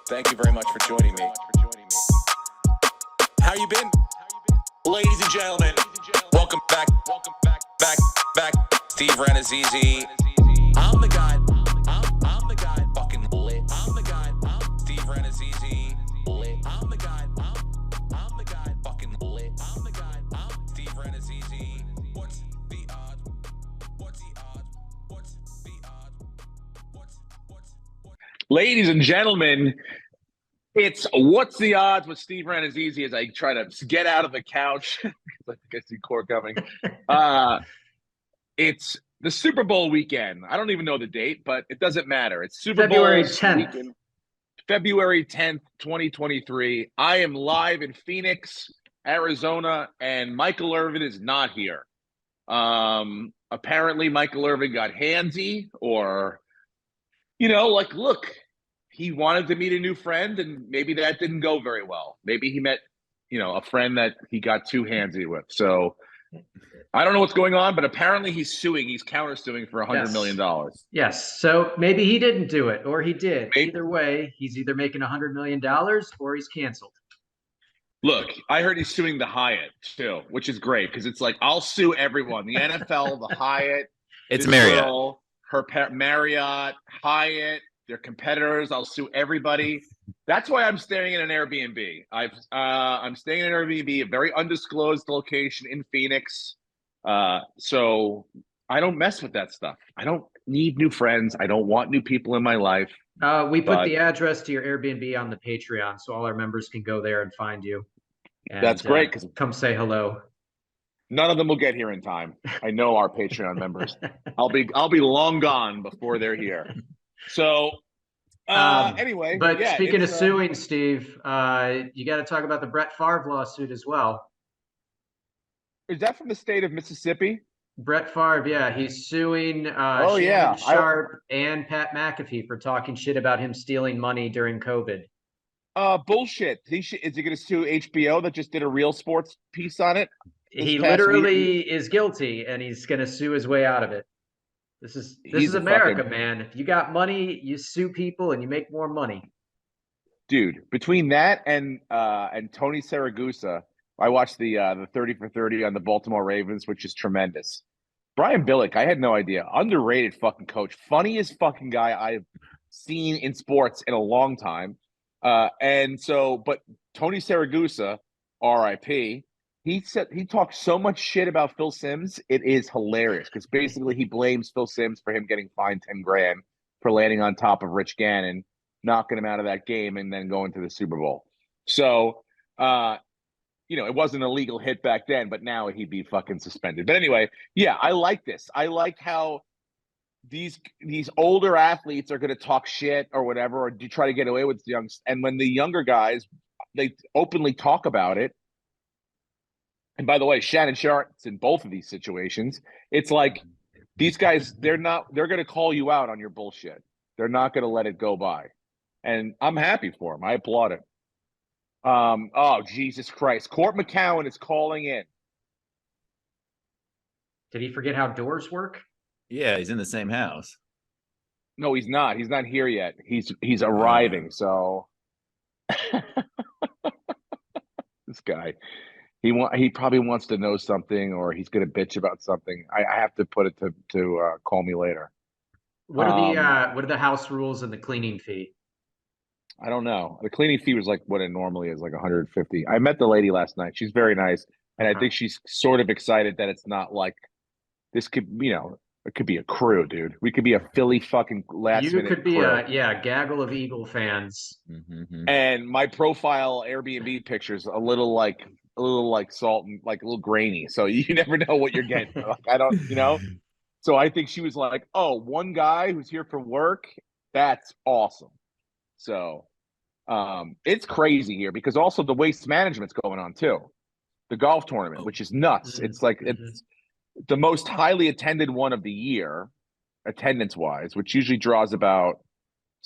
Thank you very much for joining me. How you been? Ladies and gentlemen, welcome back. Back. Steve Ranazizi. I'm the guy. I'm the guy. Fucking lit. I'm the guy. Steve Ranazizi. Lit. I'm the guy. I'm the guy. Fucking lit. I'm the guy. Steve Ranazizi. What's the odds? What's the odds? What's the odds? What's Ladies and gentlemen, it's What's the Odds with Steve Ranazizi as I try to get out of the couch. I think I see Court coming. It's the Super Bowl weekend. I don't even know the date, but it doesn't matter. It's Super February Bowl 10th. weekend. February 10th, 2023. I am live in Phoenix, Arizona, and Michael Irvin is not here. Apparently Michael Irvin got handsy or, look, he wanted to meet a new friend and maybe that didn't go very well. Maybe he met, a friend that he got too handsy with. So I don't know what's going on, but apparently he's suing. He's countersuing for $100 million. Yes. So maybe he didn't do it or he did. Either way, he's either making $100 million or he's canceled. Look, I heard he's suing the Hyatt too, which is great because it's like, I'll sue everyone. The NFL, the Hyatt. It's Marriott. Girl, Marriott, Hyatt, their competitors. I'll sue everybody. That's why I'm staying in an Airbnb. I'm staying in an Airbnb, a very undisclosed location in Phoenix. So I don't mess with that stuff. I don't need new friends. I don't want new people in my life. We put the address to your Airbnb on the Patreon, so all our members can go there and find you. And, that's great because come say hello. None of them will get here in time. I know our Patreon members. I'll be long gone before they're here. So anyway. But yeah, speaking of suing, Steve, you got to talk about the Brett Favre lawsuit as well. Is that from the state of Mississippi? Brett Favre, yeah, he's suing Shannon Sharp and Pat McAfee for talking shit about him stealing money during COVID. Bullshit. Is he going to sue HBO that just did a Real Sports piece on it? He literally is guilty, and he's going to sue his way out of it. This is America, man. If you got money, you sue people, and you make more money. Dude, between that and Tony Saragusa, I watched the 30 for 30 on the Baltimore Ravens, which is tremendous. Brian Billick, I had no idea. Underrated fucking coach. Funniest fucking guy I've seen in sports in a long time. But Tony Saragusa, RIP, he talked so much shit about Phil Simms. It is hilarious because basically he blames Phil Simms for him getting fined $10,000 for landing on top of Rich Gannon, knocking him out of that game, and then going to the Super Bowl. So, it wasn't a legal hit back then, but now he'd be fucking suspended. But anyway, yeah, I like this. I like how these older athletes are going to talk shit or whatever, or do try to get away with the young. And when the younger guys, they openly talk about it. And by the way, Shannon Sharp's in both of these situations. It's like these guys, they're going to call you out on your bullshit. They're not going to let it go by. And I'm happy for them. I applaud it. Oh, Jesus Christ. Court McCowan is calling in. Did he forget how doors work? Yeah, he's in the same house. No, he's not. He's not here yet. He's arriving. So this guy, he probably wants to know something, or he's going to bitch about something. I have to put it to call me later. What are the house rules and the cleaning fee? I don't know. The cleaning fee was like what it normally is, like 150. I met the lady last night. She's very nice. And I think she's sort of excited that it's not like this could, it could be a crew, dude. We could be a Philly fucking last minute. You could be crew. a gaggle of Eagle fans. Mm-hmm. And my profile Airbnb picture's a little like salt and like a little grainy. So you never know what you're getting. Like I don't, So I think she was like, oh, one guy who's here for work. That's awesome. So it's crazy here because also the waste management's going on too. The golf tournament, which is nuts. Mm-hmm. It's like it's the most highly attended one of the year, attendance-wise, which usually draws about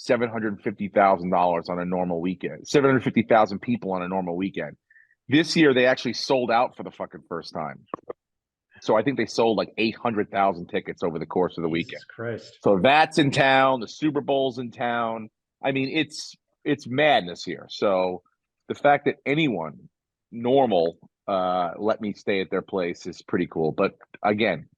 $750,000 on a normal weekend. 750,000 people on a normal weekend. This year they actually sold out for the fucking first time. So I think they sold like 800,000 tickets over the course of the weekend. Christ. So that's in town. The Super Bowl's in town. I mean, it's it's madness here. So the fact that anyone normal let me stay at their place is pretty cool. But again,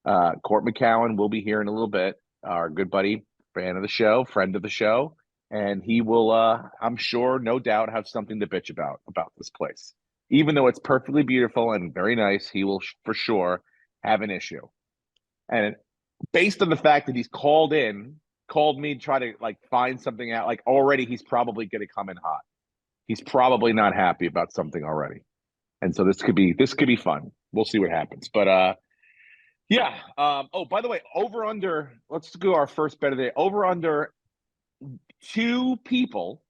Court McCowan will be here in a little bit. Our good buddy, fan of the show, friend of the show, and he will, I'm sure, no doubt, have something to bitch about this place. Even though it's perfectly beautiful and very nice, he will for sure have an issue. And based on the fact that he's called me to try to like find something out, like already he's probably going to come in hot. He's probably not happy about something already. And so this could be fun. We'll see what happens. But yeah. Oh, by the way, over under, let's go our first bet of the day. Over under 2 people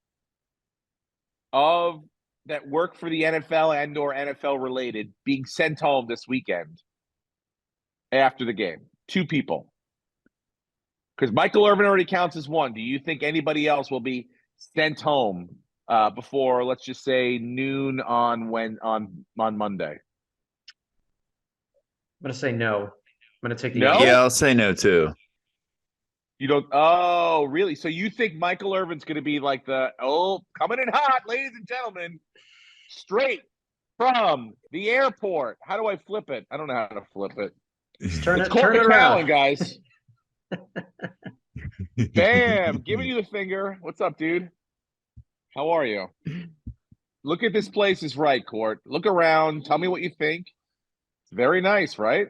that work for the NFL and or NFL related being sent home this weekend after the game. 2 people. Because Michael Irvin already counts as 1. Do you think anybody else will be sent home before, let's just say, noon on Monday? I'm gonna say no. I'm gonna take the No? under. Yeah, I'll say no too. You don't? Oh, really? So you think Michael Irvin's going to be like coming in hot, ladies and gentlemen, straight from the airport? How do I flip it? I don't know how to flip it. Just turn It's it Court McCowan, around, guys. Bam! Giving you the finger. What's up, dude? How are you? Look at this place is right, Court. Look around. Tell me what you think. It's very nice, right?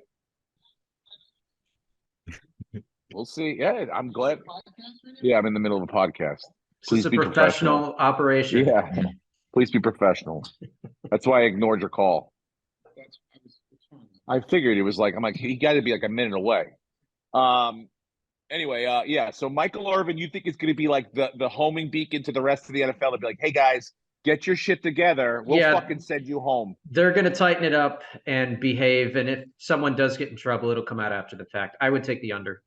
We'll see. Yeah, I'm glad. Yeah, I'm in the middle of a podcast. This is a professional operation. Yeah, please be professional. That's why I ignored your call. I figured it was like, I'm like, he got to be like a minute away. Anyway, yeah. So Michael Irvin, you think it's going to be like the homing beacon to the rest of the NFL to be like, hey guys, get your shit together. We'll fucking send you home. They're going to tighten it up and behave, and if someone does get in trouble, it'll come out after the fact. I would take the under.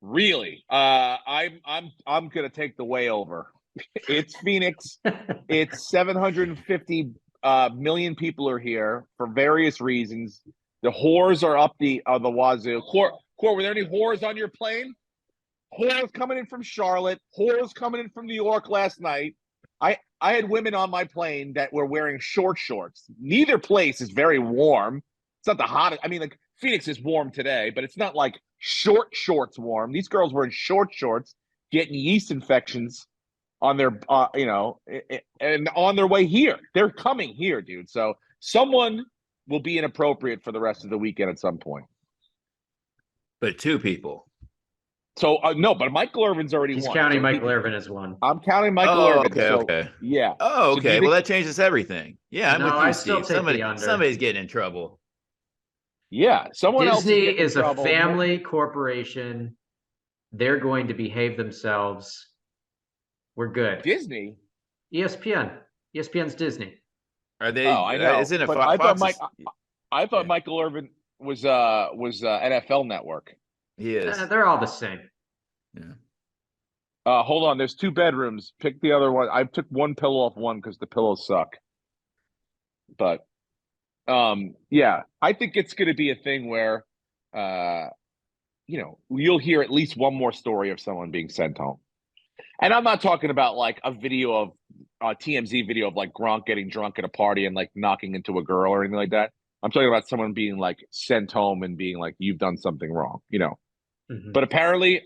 Really? I'm gonna take the way over. It's Phoenix. It's 750 million people are here for various reasons. The whores are up the wazoo. Court, were there any whores on your plane? Whores coming in from Charlotte. Whores coming in from New York last night. I had women on my plane that were wearing shorts. Neither place is very warm. It's not the hottest. I mean, like Phoenix is warm today, but it's not like shorts warm. These girls were in shorts, getting yeast infections on their, and on their way here. They're coming here, dude. So someone will be inappropriate for the rest of the weekend at some point. But 2 people. So no, but Michael Irvin's already He's won. counting So Michael Irvin as 1. I'm counting Michael Irvin. Okay, so, okay. Yeah. Oh, So do okay. you Well, think- that changes everything. Yeah, I'm No, with you, I still Steve. take the under. Somebody's getting in trouble. Yeah, someone else Disney getting in is a trouble. family corporation. They're going to behave themselves. We're good. Disney. ESPN. ESPN's Disney. Are they? Oh, I know. Isn't it But Fox? I thought Yeah. Michael Irvin was NFL Network. He is. They're all the same. Yeah. Hold on, there's 2 bedrooms. Pick the other one. I took one pillow off one because the pillows suck. But yeah, I think it's going to be a thing where you'll hear at least one more story of someone being sent home. And I'm not talking about like a video of TMZ video of like Gronk getting drunk at a party and like knocking into a girl or anything like that. I'm talking about someone being like sent home and being like, you've done something wrong, Mhm. But apparently,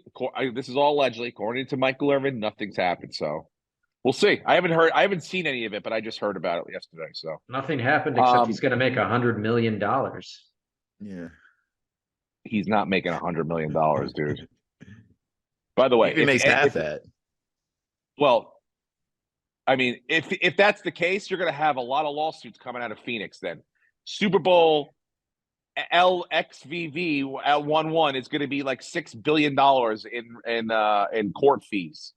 this is all allegedly, according to Michael Irvin, nothing's happened. So we'll see. I haven't seen any of it, but I just heard about it yesterday. So Nothing happened except he's going to make $100 million. Yeah. he's not making $100 million, dude. By the way, If he makes half that. Well, I mean, if that's the case, you're going to have a lot of lawsuits coming out of Phoenix. Then Super Bowl LXVV at 1-1 is going to be like $6 billion in court fees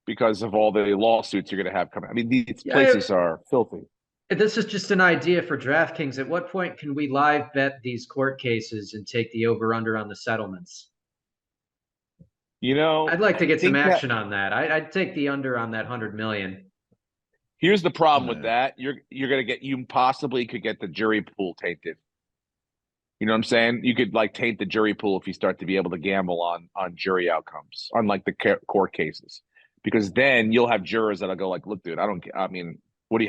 because of all the lawsuits you're going to have coming. I mean, these places are filthy. This is just an idea for DraftKings. At what point can we live bet these court cases and take the over/under on the settlements? I'd like to get some action on that. I'd take the under on that 100 million. Here's the problem with that. You possibly could get the jury pool tainted. You know what I'm saying? You could like taint the jury pool if you start to be able to gamble on jury outcomes, unlike the court cases. because then you'll have jurors that'll go like, "Look, dude, I mean,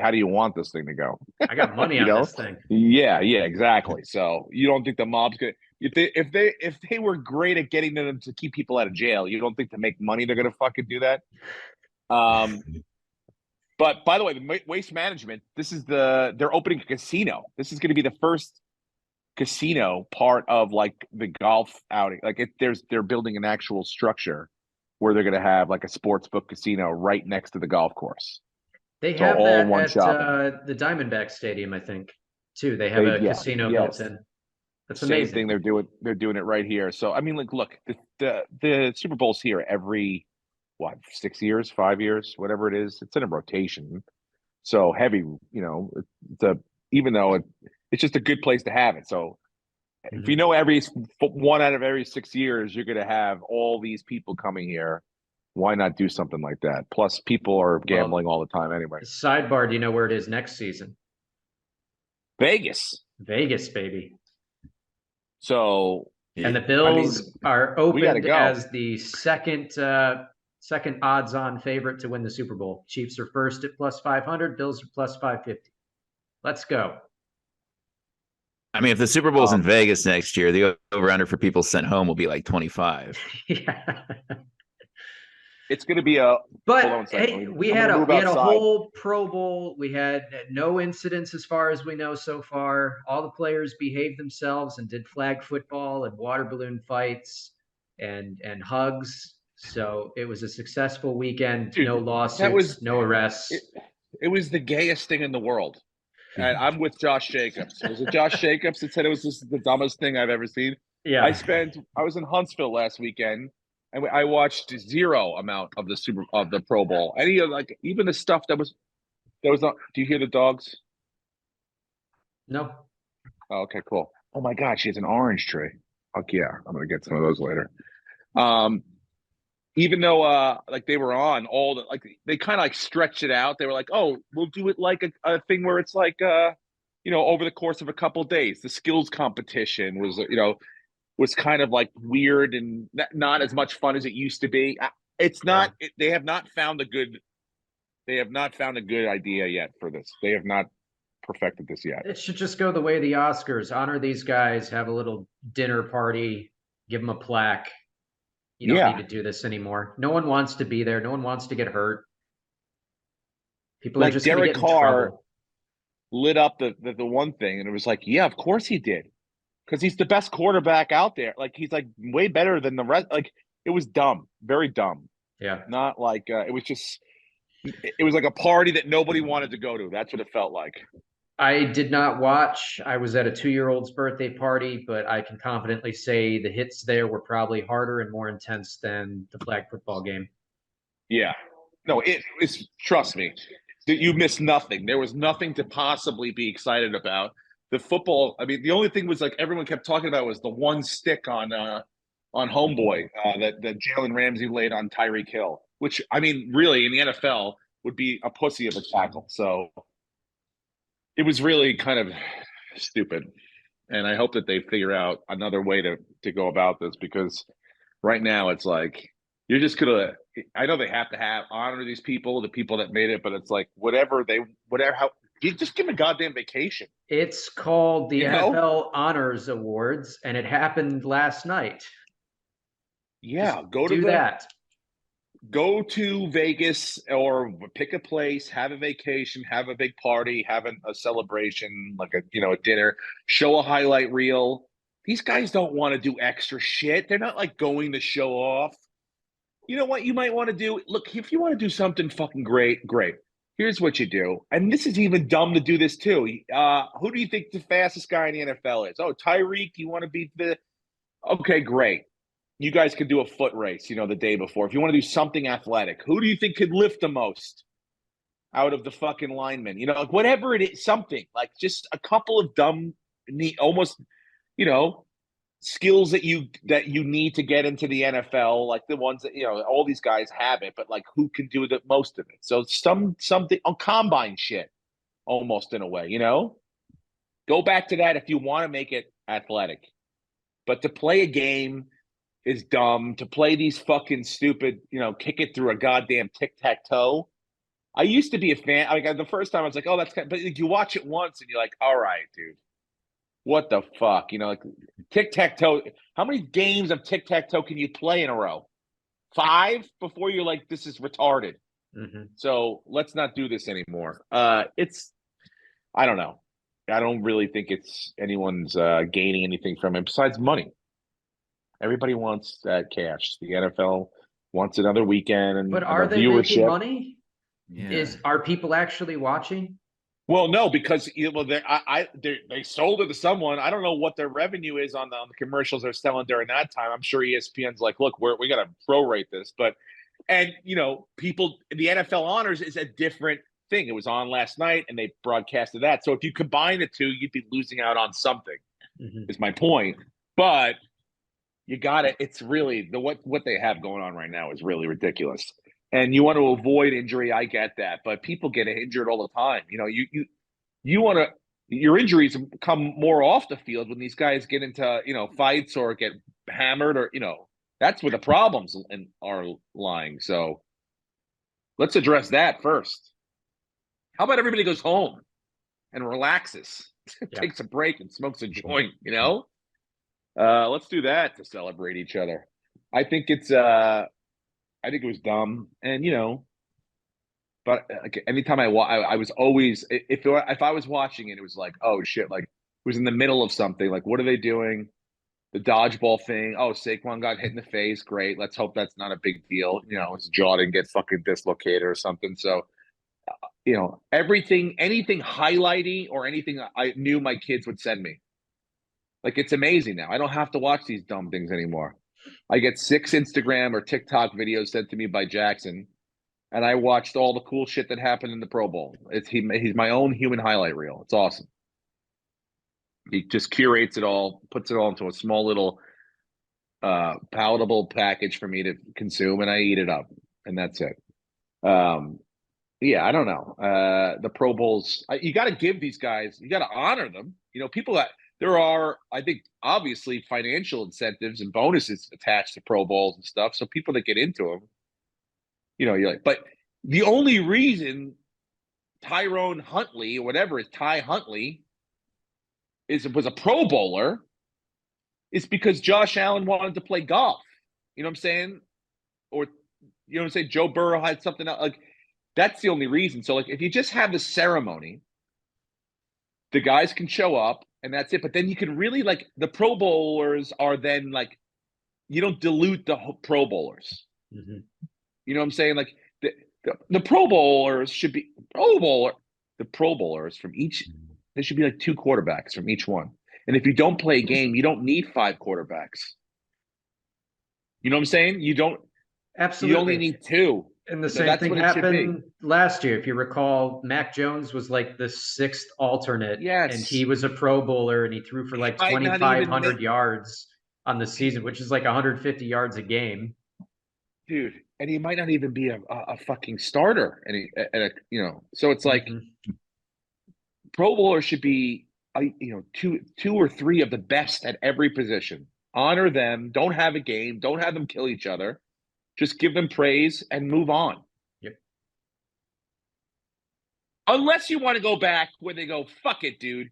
how do you want this thing to go?" I got money You on know? this thing. Yeah, exactly. So you don't think the mob's gonna if they were great at getting them to keep people out of jail, you don't think to make money they're gonna fucking do that? But by the way, the Waste Management, they're opening a casino. This is going to be the first casino part of like the golf outing. Like they're building an actual structure where they're going to have like a sports book casino right next to the golf course. They So have all in that one at shopping. the Diamondback Stadium, I think, too. They have a casino built Yes. in. That's Same amazing. thing they're doing it right here. So I mean, like, look, the Super Bowl's here every what 6 years, 5 years, whatever it is. It's in a rotation. So heavy, it's a even though it's just a good place to have it. So if you know every 1 out of every 6 years, you're going to have all these people coming here. Why not do something like that? Plus, people are gambling all the time anyway. Sidebar, do you know where it is next season? Vegas. Vegas, baby. So, and the Bills are opened go. as the second odds-on favorite to win the Super Bowl. Chiefs are first at plus 500. Bills are plus 550. Let's go. I mean, if the Super Bowl's in Vegas next year, the over-under for people sent home will be like 25. Yeah. It's going to be a. But hey, we had a whole Pro Bowl. We had no incidents as far as we know so far. All the players behaved themselves and did flag football and water balloon fights and hugs. So it was a successful weekend. Dude, no lawsuits, no arrests. It was the gayest thing in the world. And I'm with Josh Jacobs. Was it Josh Jacobs that said it was just the dumbest thing I've ever seen? Yeah. I was in Huntsville last weekend. And I watched zero amount of the Pro Bowl. Even the stuff that was not. Do you hear the dogs? No. Oh, okay, cool. Oh my God, she has an orange tree. Fuck yeah, I'm gonna get some of those later. Even though they were on all the they kind of stretched it out. They were like, oh, we'll do it like a thing where it's like over the course of a couple of days. The skills competition was kind of like weird and not as much fun as it used to be. It's not. They have not found a good idea yet for this. They have not perfected this yet. It should just go the way of the Oscars. Honor these guys. Have a little dinner party. Give them a plaque. You don't need to do this anymore. No one wants to be there. No one wants to get hurt. People are just going to get in trouble. Lit up the one thing, and it was like, yeah, of course he did. Because he's the best quarterback out there. He's way better than the rest. It was dumb, very dumb. Yeah. Not it was just. It was like a party that nobody wanted to go to. That's what it felt like. I did not watch. I was at a 2-year-old's birthday party, but I can confidently say the hits there were probably harder and more intense than the flag football game. Yeah. No, it was. Trust me, you missed nothing. There was nothing to possibly be excited about. The football, I mean, the only thing was everyone kept talking about was the one stick on Homeboy that Jalen Ramsey laid on Tyreek Hill, which, I mean, really in the NFL would be a pussy of a tackle. So it was really kind of stupid. And I hope that they figure out another way to go about this, because right now it's like you're just going to – I know they have to honor these people, the people that made it, but it's like you just give them a goddamn vacation. It's called the NFL Honors Awards, and it happened last night. Yeah, just go to Vegas or pick a place, have a vacation, have a big party, have a celebration, like a dinner, show a highlight reel. These guys don't want to do extra shit. They're not going to show off. You know what you might want to do? Look, if you want to do something fucking great. Here's what you do. And this is even dumb to do this too. Who do you think the fastest guy in the NFL is? Oh, Tyreek, you want to beat okay, great. You guys could do a foot race, the day before. If you want to do something athletic, who do you think could lift the most out of the fucking linemen? Whatever it is, something just a couple of dumb, almost, skills that you need to get into the NFL, like the ones that all these guys have it, but who can do the most of it? So something on combine shit, almost in a way, Go back to that if you want to make it athletic, but to play a game is dumb. To play these fucking stupid, kick it through a goddamn tic-tac-toe. I used to be a fan. Like the first time I was like, oh, that's kind of, but you watch it once and you're like, all right, dude. What the fuck? Like tic-tac-toe. How many games of tic-tac-toe can you play in a row? 5 before you're like, this is retarded. Mm-hmm. So let's not do this anymore. I don't know. I don't really think it's anyone's gaining anything from it besides money. Everybody wants that cash. The NFL wants another weekend and but are they viewership. making money? Yeah. Are people actually watching? Well, no, because they sold it to someone. I don't know what their revenue is on the commercials they're selling during that time. I'm sure ESPN's like, look, we got to prorate this, people, the NFL Honors is a different thing. It was on last night, and they broadcasted that. So if you combine the two, you'd be losing out on something. Mm-hmm. Is my point. But you got it. It's really what they have going on right now is really ridiculous. And you want to avoid injury, I get that, but people get injured all the time. You want to your injuries come more off the field when these guys get into fights or get hammered or that's where the problems are lying. So let's address that first. How about everybody goes home and relaxes, takes a break and smokes a joint? Let's do that to celebrate each other. I think I think it was dumb, and but anytime I was always if I was watching it, it was like, oh shit, like it was in the middle of something. Like, what are they doing? The dodgeball thing. Oh, Saquon got hit in the face. Great. Let's hope that's not a big deal. His jaw didn't get fucking dislocated or something. So, anything highlighty or anything I knew my kids would send me. Like, it's amazing now. I don't have to watch these dumb things anymore. I get 6 Instagram or TikTok videos sent to me by Jackson, and I watched all the cool shit that happened in the Pro Bowl. He's my own human highlight reel. It's awesome. He just curates it all, puts it all into a small little palatable package for me to consume, and I eat it up, and that's it. Yeah, I don't know. The Pro Bowls, you got to give these guys, you got to honor them. People that there are, I think, obviously financial incentives and bonuses attached to Pro Bowls and stuff. So people that get into them, you're like, but the only reason Tyrone Huntley or whatever is Ty Huntley was a Pro Bowler is because Josh Allen wanted to play golf. You know what I'm saying? Or what I'm saying? Joe Burrow had something else. Like, that's the only reason. So, like, if you just have the ceremony, the guys can show up and that's it. But then you can really, like, the Pro Bowlers are then, like, you don't dilute the Pro Bowlers. Mm-hmm. You know what I'm saying? Like, the Pro Bowlers should be the Pro Bowlers from each, there should be like 2 quarterbacks from each one. And if you don't play a game, you don't need 5 quarterbacks. You know what I'm saying? You don't. Absolutely. You only need 2. And the same thing happened last year. If you recall, Mac Jones was like the 6th alternate. Yes. And he was a Pro Bowler, and he threw for like 2,500 yards on the season, which is like 150 yards a game. Dude, and he might not even be a fucking starter. So it's like Pro Bowler should be, 2 or 3 of the best at every position. Honor them. Don't have a game. Don't have them kill each other. Just give them praise and move on. Yep. Unless you want to go back where they go, fuck it, dude.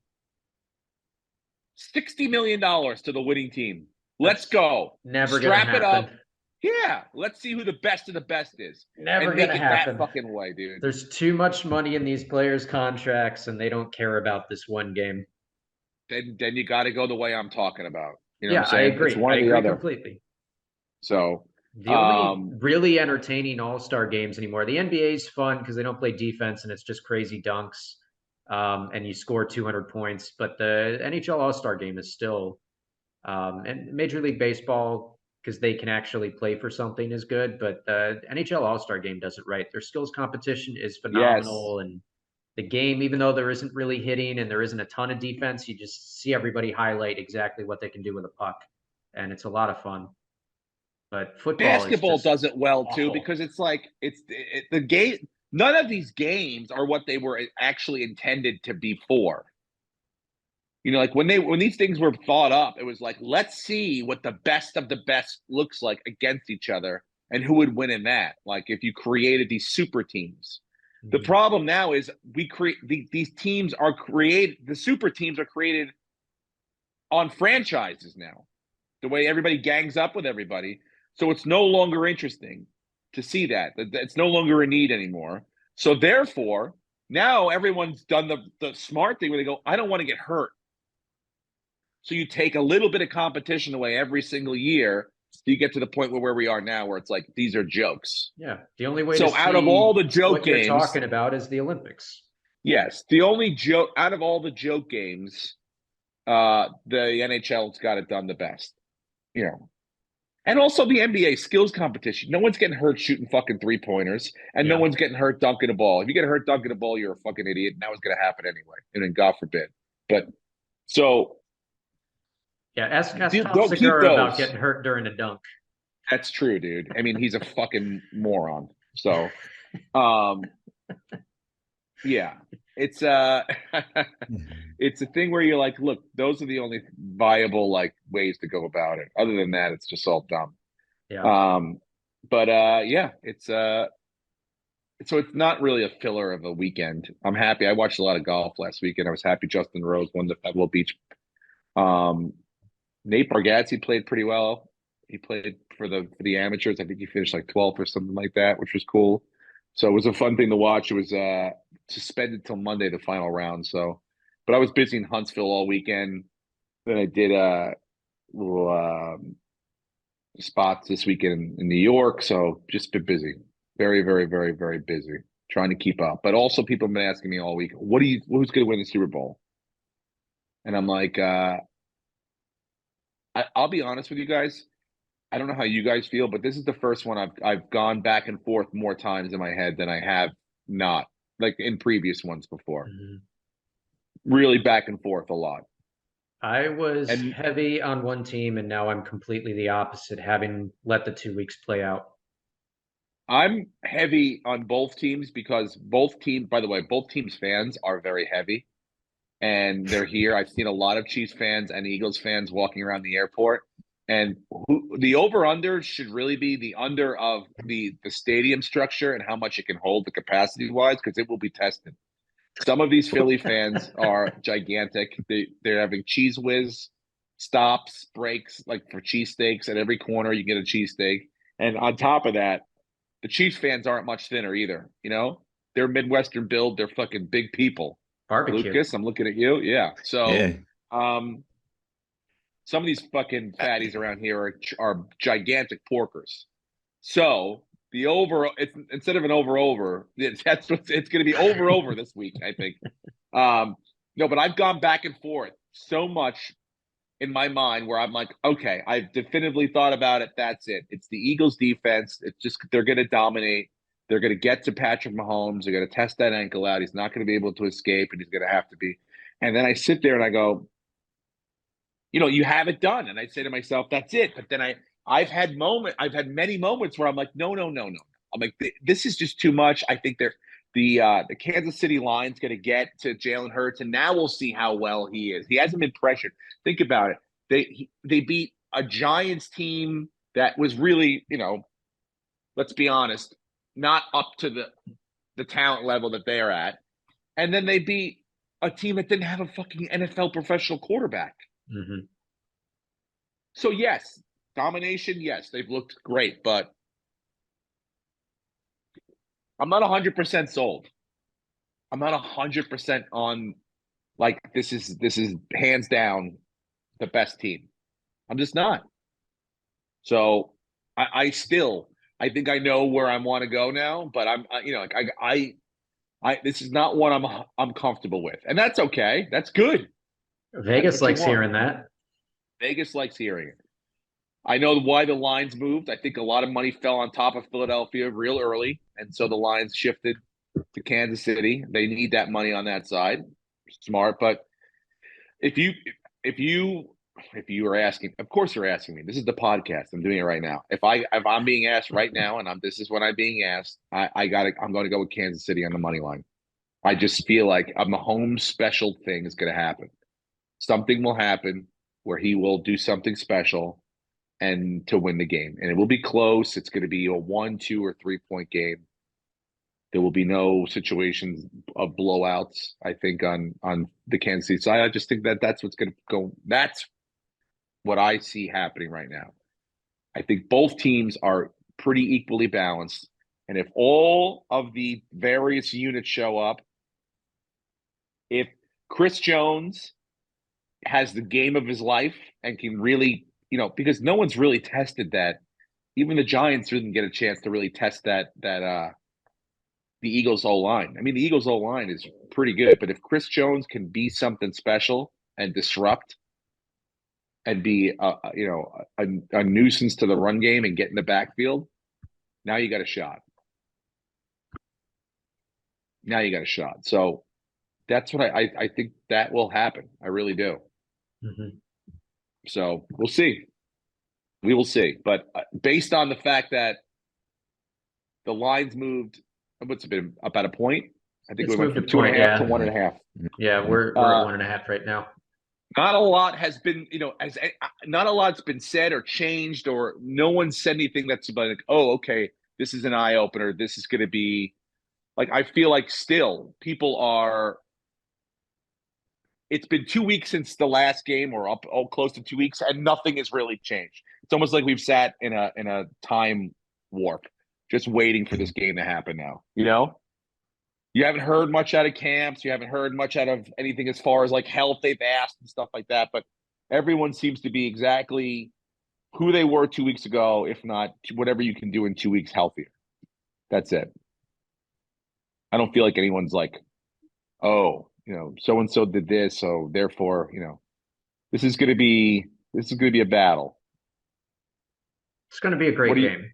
$60 million to the winning team. Let's go. Never gonna happen. Strap it up. Yeah, let's see who the best of the best is. Never gonna happen. That fucking way, dude. There's too much money in these players' contracts, and they don't care about this one game. Then you got to go the way I'm talking about. You know yeah, what I'm saying? I agree. It's one I or the agree other. completely. So the only really entertaining All-Star games anymore. The NBA's fun because they don't play defense and it's just crazy dunks, and you score 200 points. But the NHL All-Star game is still, and Major League Baseball, because they can actually play for something, is good. But the NHL All-Star game does it right. Their skills competition is phenomenal, and the game, even though there isn't really hitting and there isn't a ton of defense, you just see everybody highlight exactly what they can do with a puck, and it's a lot of fun. But basketball does it well awful. too, because it's like the game. None of these games are what they were actually intended to be for. Like when these things were thought up, it was like, let's see what the best of the best looks like against each other and who would win in that. Like if you created these super teams. The problem now is we create these teams are created. The super teams are created on franchises now. The way everybody gangs up with everybody, so it's no longer interesting to see that. It's no longer a need anymore. So therefore, now everyone's done the smart thing where they go, I don't want to get hurt. So you take a little bit of competition away every single year. So you get to the point where we are now, where it's like these are jokes. Yeah, the only way. So to out of all the joke what games, you're talking about is the Olympics. Yes, the only joke out of all the joke games, the NHL's got it done the best. And also the NBA skills competition. No one's getting hurt shooting fucking 3-pointers, and no one's getting hurt dunking a ball. If you get hurt dunking a ball, you're a fucking idiot. And that was going to happen anyway. And then God forbid. But so. Yeah, ask Tom Segura about getting hurt during a dunk. That's true, dude. I mean, he's a fucking moron. So, yeah, it's it's a thing where you're like, look, those are the only viable ways to go about it. Other than that, it's just all dumb. Yeah. But yeah, it's so it's not really a filler of a weekend. I'm happy. I watched a lot of golf last weekend. I was happy Justin Rose won the Pebble Beach. Nate Bargatze played pretty well. He played for the amateurs. I think he finished 12th or something like that, which was cool. So it was a fun thing to watch. It was suspended till Monday, the final round. So, but I was busy in Huntsville all weekend. Then I did little spots this weekend in New York. So just been busy, very, very, very, very busy, trying to keep up. But also, people have been asking me all week, who's going to win the Super Bowl? And I'm like, I'll be honest with you guys. I don't know how you guys feel, but this is the first one I've gone back and forth more times in my head than I have not, in previous ones before. Really back and forth a lot. I was heavy on one team, and now I'm completely the opposite, having let the 2 weeks play out. I'm heavy on both teams because both teams' fans are very heavy. And they're here. I've seen a lot of Chiefs fans and Eagles fans walking around the airport. And the over-under should really be the under of the stadium structure and how much it can hold the capacity-wise, because it will be tested. Some of these Philly fans are gigantic. They're having cheese whiz stops, breaks, for cheesesteaks. At every corner, you get a cheesesteak. And on top of that, the Chiefs fans aren't much thinner either. They're Midwestern build. They're fucking big people. Barbecue. Lucas, I'm looking at you. Yeah. So, some of these fucking fatties around here are gigantic porkers. So instead of an over, it's going to be over this week, I think. No, but I've gone back and forth so much in my mind where I'm like, okay, I've definitively thought about it. That's it. It's the Eagles defense. It's just, they're going to dominate. They're going to get to Patrick Mahomes. They're going to test that ankle out. He's not going to be able to escape, and he's going to have to be. And then I sit there and I go, you have it done. And I say to myself, that's it. But then I've had many moments where I'm like, no. I'm like, this is just too much. I think the Kansas City line's going to get to Jalen Hurts, and now we'll see how well he is. He hasn't been pressured. Think about it. They beat a Giants team that was really, let's be honest, not up to the talent level that they're at. And then they beat a team that didn't have a fucking NFL professional quarterback. Mm-hmm. So yes, domination, yes, they've looked great, but I'm not 100% sold. I'm not 100% on this is hands down the best team. I'm just not. So I think I know where I want to go now, but this is not one I'm comfortable with, and that's okay. That's good. Vegas likes hearing that. Vegas likes hearing it. I know why the lines moved. I think a lot of money fell on top of Philadelphia real early, and so the lines shifted to Kansas City. They need that money on that side. Smart, but if you are asking, of course you're asking me. This is the podcast. I'm doing it right now. If I'm being asked right now, and this is what I'm being asked, I'm going to go with Kansas City on the money line. I just feel like a Mahomes special thing is going to happen. something will happen where he will do something special and to win the game. And it will be close. It's going to be a 1, 2, or 3 point game. There will be no situations of blowouts, I think, on the Kansas City side. I just think that that's what's going to go. That's what I see happening right now. I think both teams are pretty equally balanced. And if all of the various units show up, if Chris Jones has the game of his life and can really, because no one's really tested that. Even the Giants didn't get a chance to really test that the Eagles O-line. I mean, the Eagles O-line is pretty good, but if Chris Jones can be something special and disrupt and be a nuisance to the run game and get in the backfield, now you got a shot. So that's what I think that will happen. I really do. Mm-hmm. So we'll see. We will see. But based on the fact that the lines moved, what's it been, about a point? I think we went from 2.5 to 1.5. Yeah, we're at 1.5 right now. Not a lot has been, not a lot's been said or changed, or no one said anything that's like, oh, okay, this is an eye opener. This is going to be like, I feel like still people are. It's been 2 weeks since the last game, or up close to 2 weeks, and nothing has really changed. It's almost like we've sat in a time warp, just waiting for this game to happen now. You haven't heard much out of camps. You haven't heard much out of anything as far as like health they've asked and stuff like that. But everyone seems to be exactly who they were 2 weeks ago, if not whatever you can do in 2 weeks healthier. That's it. I don't feel like anyone's like, oh, so-and-so did this, so therefore, this is going to be a battle. It's going to be a great game.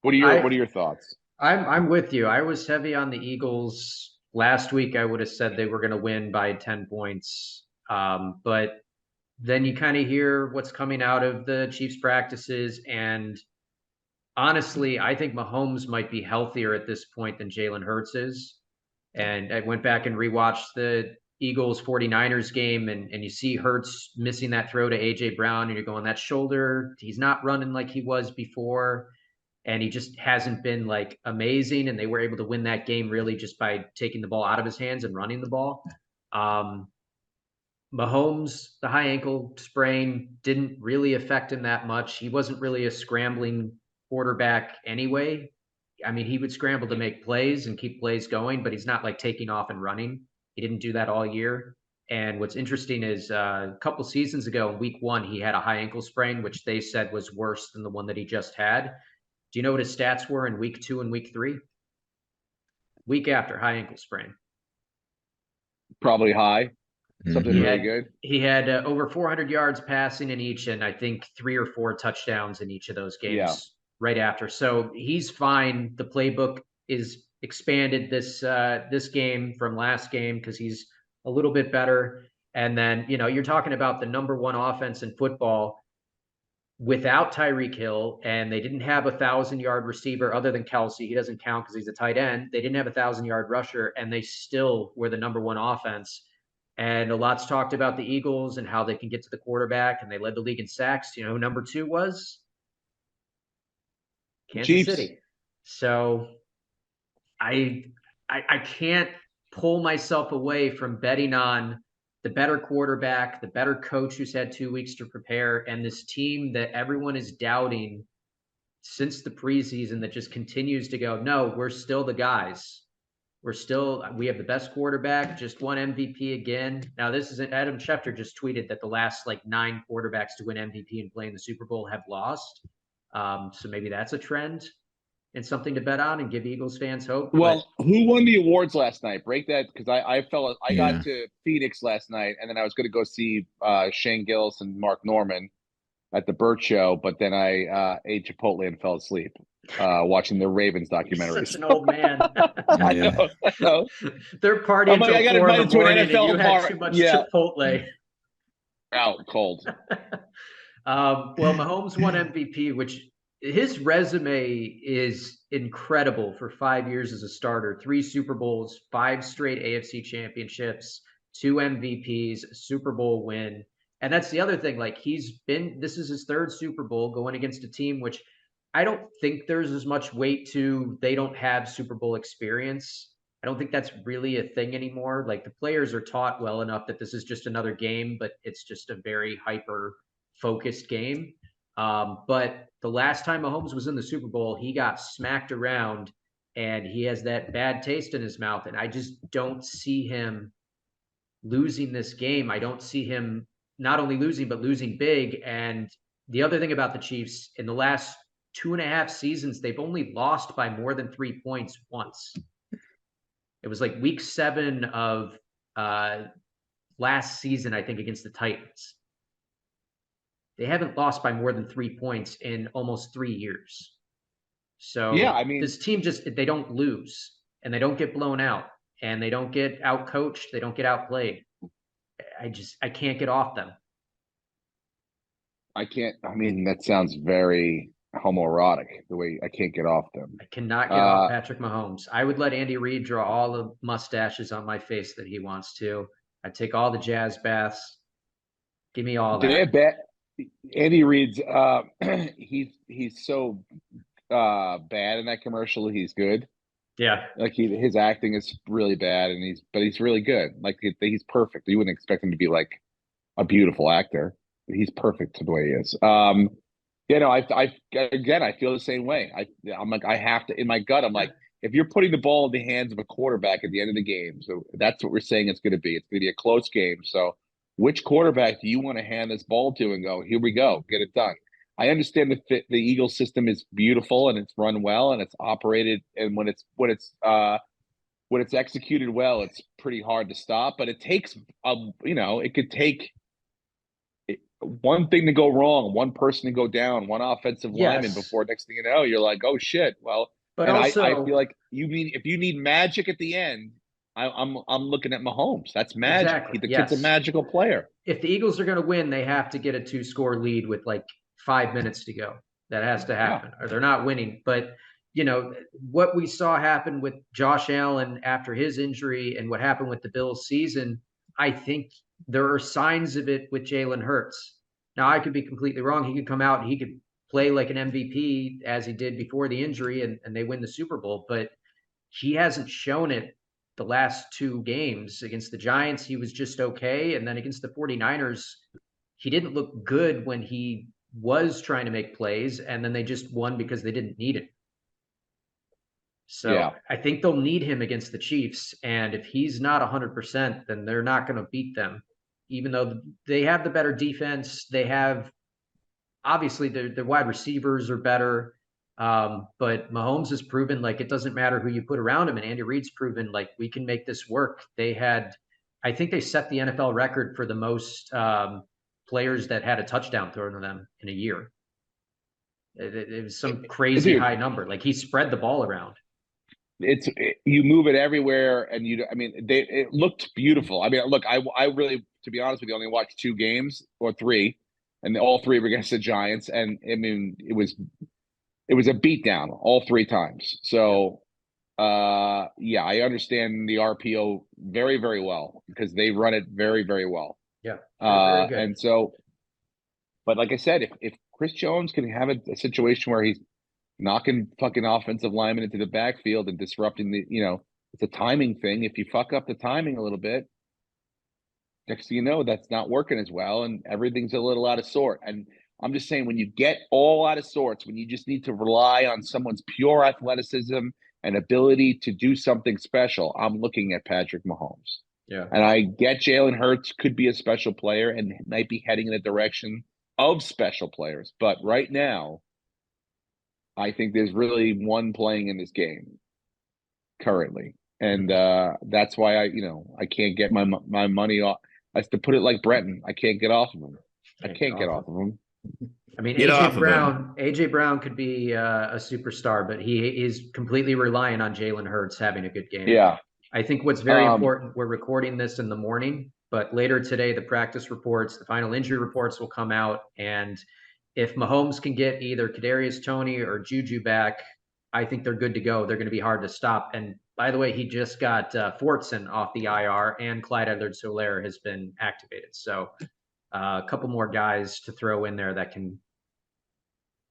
What are your thoughts? I'm with you. I was heavy on the Eagles last week. I would have said they were going to win by 10 points. But then you kind of hear what's coming out of the Chiefs practices. And honestly, I think Mahomes might be healthier at this point than Jalen Hurts is. And I went back and rewatched the Eagles 49ers game, and you see Hurts missing that throw to A.J. Brown, and you're going, that shoulder, he's not running like he was before. And he just hasn't been like amazing. And they were able to win that game really just by taking the ball out of his hands and running the ball. Mahomes, the high ankle sprain didn't really affect him that much. He wasn't really a scrambling quarterback anyway. I mean, he would scramble to make plays and keep plays going, but he's not like taking off and running. He didn't do that all year. And what's interesting is a couple seasons ago in week 1, he had a high ankle sprain, which they said was worse than the one that he just had. Do you know what his stats were in week 2 and week 3? Week after high ankle sprain. Probably high. Something really good. He had over 400 yards passing in each, and I think 3 or 4 touchdowns in each of those games right after. So he's fine. The playbook is expanded this game from last game because he's a little bit better. And then, you're talking about the number 1 offense in football without Tyreek Hill, and they didn't have 1,000-yard receiver other than Kelsey. He doesn't count because he's a tight end. They didn't have 1,000-yard rusher, and they still were the number 1 offense. And a lot's talked about the Eagles and how they can get to the quarterback, and they led the league in sacks. You know who number 2 was? Kansas Chiefs. City. So I can't pull myself away from betting on the better quarterback, the better coach who's had 2 weeks to prepare, and this team that everyone is doubting since the preseason that just continues to go, no, we're still the guys. We have the best quarterback, just won MVP again. Now, this isn't, Adam Schefter just tweeted that the last 9 quarterbacks to win MVP and play in the Super Bowl have lost. So maybe that's a trend and something to bet on and give Eagles fans hope. Well, who won the awards last night? Break that, because I got to Phoenix last night, and then I was going to go see Shane Gillis and Mark Norman at the Burt Show, but then I ate Chipotle and fell asleep watching the Ravens documentary. Such an old man. I know. They're partying until 4 in the morning, and you had too much Chipotle. Out cold. Well, Mahomes won MVP, which his resume is incredible for 5 years as a starter, 3 Super Bowls, 5 straight AFC championships, 2 MVPs, a Super Bowl win. And that's the other thing. Like this is his 3rd Super Bowl going against a team, which I don't think there's as much weight to. They don't have Super Bowl experience. I don't think that's really a thing anymore. Like the players are taught well enough that this is just another game, but it's just a very hyper focused game. But the last time Mahomes was in the Super Bowl, he got smacked around and he has that bad taste in his mouth. And I just don't see him losing this game. I don't see him not only losing, but losing big. And the other thing about the Chiefs, in the last 2.5 seasons, they've only lost by more than 3 points once. It was like week 7 of last season, I think, against the Titans. They haven't lost by more than 3 points in almost 3 years. So yeah, I mean, this team they don't lose and they don't get blown out and they don't get outcoached. They don't get outplayed. I can't get off them. I can't. I mean, that sounds very homoerotic. The way I can't get off them. I cannot get off Patrick Mahomes. I would let Andy Reid draw all the mustaches on my face that he wants to. I'd take all the jazz baths. Give me all that. Andy Reid's he's so bad in that commercial. He's good. Yeah, like his acting is really bad, and he's really good. Like he's perfect. You wouldn't expect him to be like a beautiful actor. He's perfect the way he is. I feel the same way. I'm like, I have to, in my gut, I'm like, if you're putting the ball in the hands of a quarterback at the end of the game, so that's what we're saying it's going to be. It's going to be a close game. So which quarterback do you want to hand this ball to and go, here we go, get it done? I understand the Eagles system is beautiful and it's run well and it's operated, and when it's executed well, it's pretty hard to stop. But it takes it could take one thing to go wrong, one person to go down, one offensive lineman before next thing you know, you're like, oh shit. Well, but also, I feel like if you need magic at the end, I'm looking at Mahomes. That's magic. Exactly. The kid's a magical player. If the Eagles are going to win, they have to get a 2-score lead with like 5 minutes to go. That has to happen, or they're not winning. But what we saw happen with Josh Allen after his injury and what happened with the Bills season, I think there are signs of it with Jalen Hurts. Now, I could be completely wrong. He could come out and he could play like an MVP as he did before the injury and they win the Super Bowl. But he hasn't shown it the last 2 games. Against the Giants, he was just okay. And then against the 49ers, he didn't look good when he was trying to make plays. And then they just won because they didn't need it. So I think they'll need him against the Chiefs. And if he's not 100%, then they're not going to beat them. Even though they have the better defense, they have obviously the wide receivers are better. But Mahomes has proven like it doesn't matter who you put around him. And Andy Reid's proven like we can make this work. I think they set the NFL record for the most players that had a touchdown thrown to them in a year. It was some crazy high number. Like he spread the ball around. You move it everywhere, and it looked beautiful. I mean, look, I really, to be honest with you, only watched 2 games or 3, and all 3 were against the Giants. And I mean, it was a beatdown all 3 times. So, I understand the RPO very, very well because they run it very, very well. Yeah, very good. And so, but like I said, if Chris Jones can have a situation where he's knocking fucking offensive linemen into the backfield and disrupting it's a timing thing. If you fuck up the timing a little bit, next thing you know, that's not working as well, and everything's a little out of sort. And I'm just saying, when you get all out of sorts, when you just need to rely on someone's pure athleticism and ability to do something special, I'm looking at Patrick Mahomes. Yeah. And I get Jalen Hurts could be a special player and might be heading in the direction of special players. But right now, I think there's really one playing in this game currently. And that's why I can't get my money off. To put it like Brenton, I can't get off of him. I can't get off of him. I mean, AJ Brown could be a superstar, but he is completely relying on Jalen Hurts having a good game. Yeah. I think what's very important, we're recording this in the morning, but later today, the practice reports, the final injury reports will come out. And if Mahomes can get either Kadarius Toney or Juju back, I think they're good to go. They're going to be hard to stop. And By the way, he just got Fortson off the IR, and Clyde Edwards-Helaire has been activated. So a couple more guys to throw in there that can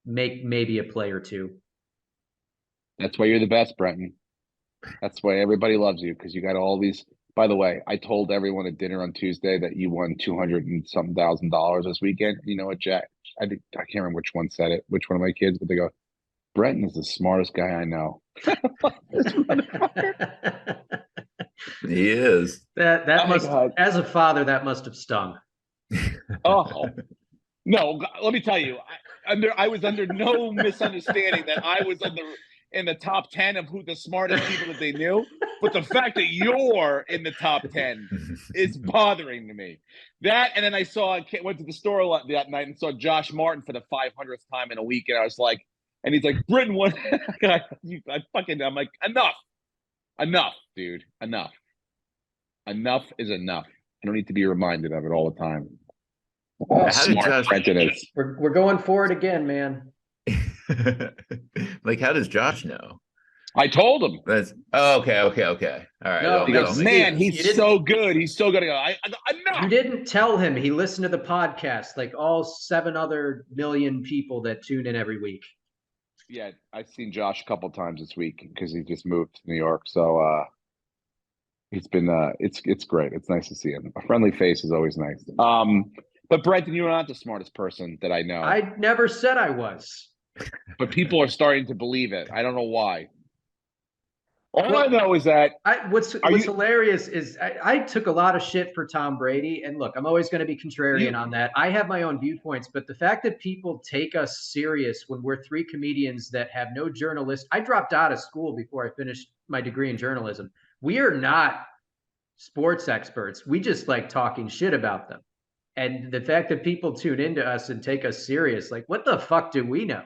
make maybe a play or two. That's why you're the best, Brenton. That's why everybody loves you, because you got all these. By the way, I told everyone at dinner on Tuesday that you won $200 and some $1,000 this weekend. You know what, Jack? I can't remember which one said it, which one of my kids, but they go, Brenton is the smartest guy I know. He is. That Oh my must, God. as a father, that must have stung. Oh no! Let me tell you, I was under no misunderstanding that I was in the top 10 of who the smartest people that they knew. But the fact that you're in the top 10 is bothering to me. That, and then I went to the store that night and saw Josh Martin for the 500th time in a week, and I was like, and he's like, Britton, what? I'm like, enough, dude, enough. Enough is enough. I don't need to be reminded of it all the time. Well, How did Josh? We're going for it again, man. Like, how does Josh know? I told him. Okay. All right. No, He goes, man, he's so good. He's so good. I go, enough. You didn't tell him he listened to the podcast like all 7 other million people that tune in every week. Yeah, I've seen Josh a couple times this week because he just moved to New York. So it's been it's great. It's nice to see him. A friendly face is always nice. But Brenton, you're not the smartest person that I know. I never said I was. But people are starting to believe it. I don't know why. All I know is that what's hilarious is I took a lot of shit for Tom Brady, and look, I'm always going to be contrarian on that. I have my own viewpoints, but the fact that people take us serious when we're 3 comedians that have no journalist, I dropped out of school before I finished my degree in journalism. We are not sports experts. We just like talking shit about them. And the fact that people tune into us and take us serious, like, what the fuck do we know?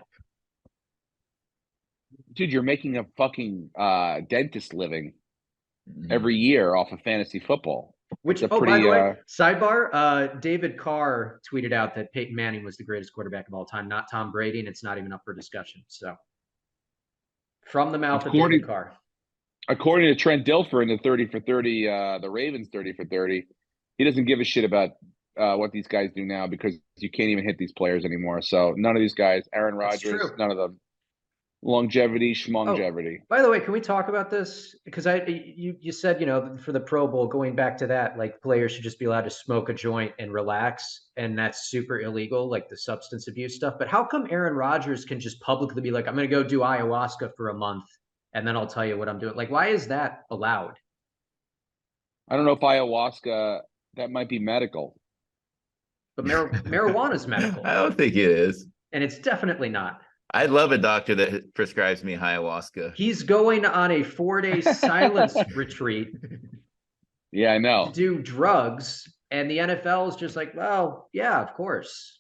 Dude, you're making a fucking dentist living every year off of fantasy football. Which, by the way, sidebar, David Carr tweeted out that Peyton Manning was the greatest quarterback of all time, not Tom Brady, and it's not even up for discussion. So, from the mouth of David Carr. According to Trent Dilfer in the 30 for 30, the Ravens 30 for 30, he doesn't give a shit about what these guys do now because you can't even hit these players anymore. So none of these guys, Aaron Rodgers, none of them. Longevity, schmongevity. By the way, can we talk about this? Because you said, for the Pro Bowl, going back to that, like players should just be allowed to smoke a joint and relax, and that's super illegal, like the substance abuse stuff. But how come Aaron Rodgers can just publicly be like, I'm going to go do ayahuasca for a month, and then I'll tell you what I'm doing? Like, why is that allowed? I don't know if ayahuasca, that might be medical. But marijuana is medical. I don't think it is. And it's definitely not. I'd love a doctor that prescribes me ayahuasca. He's going on a 4-day silence retreat. Yeah, I know. To do drugs, and the NFL is just like, well, yeah, of course.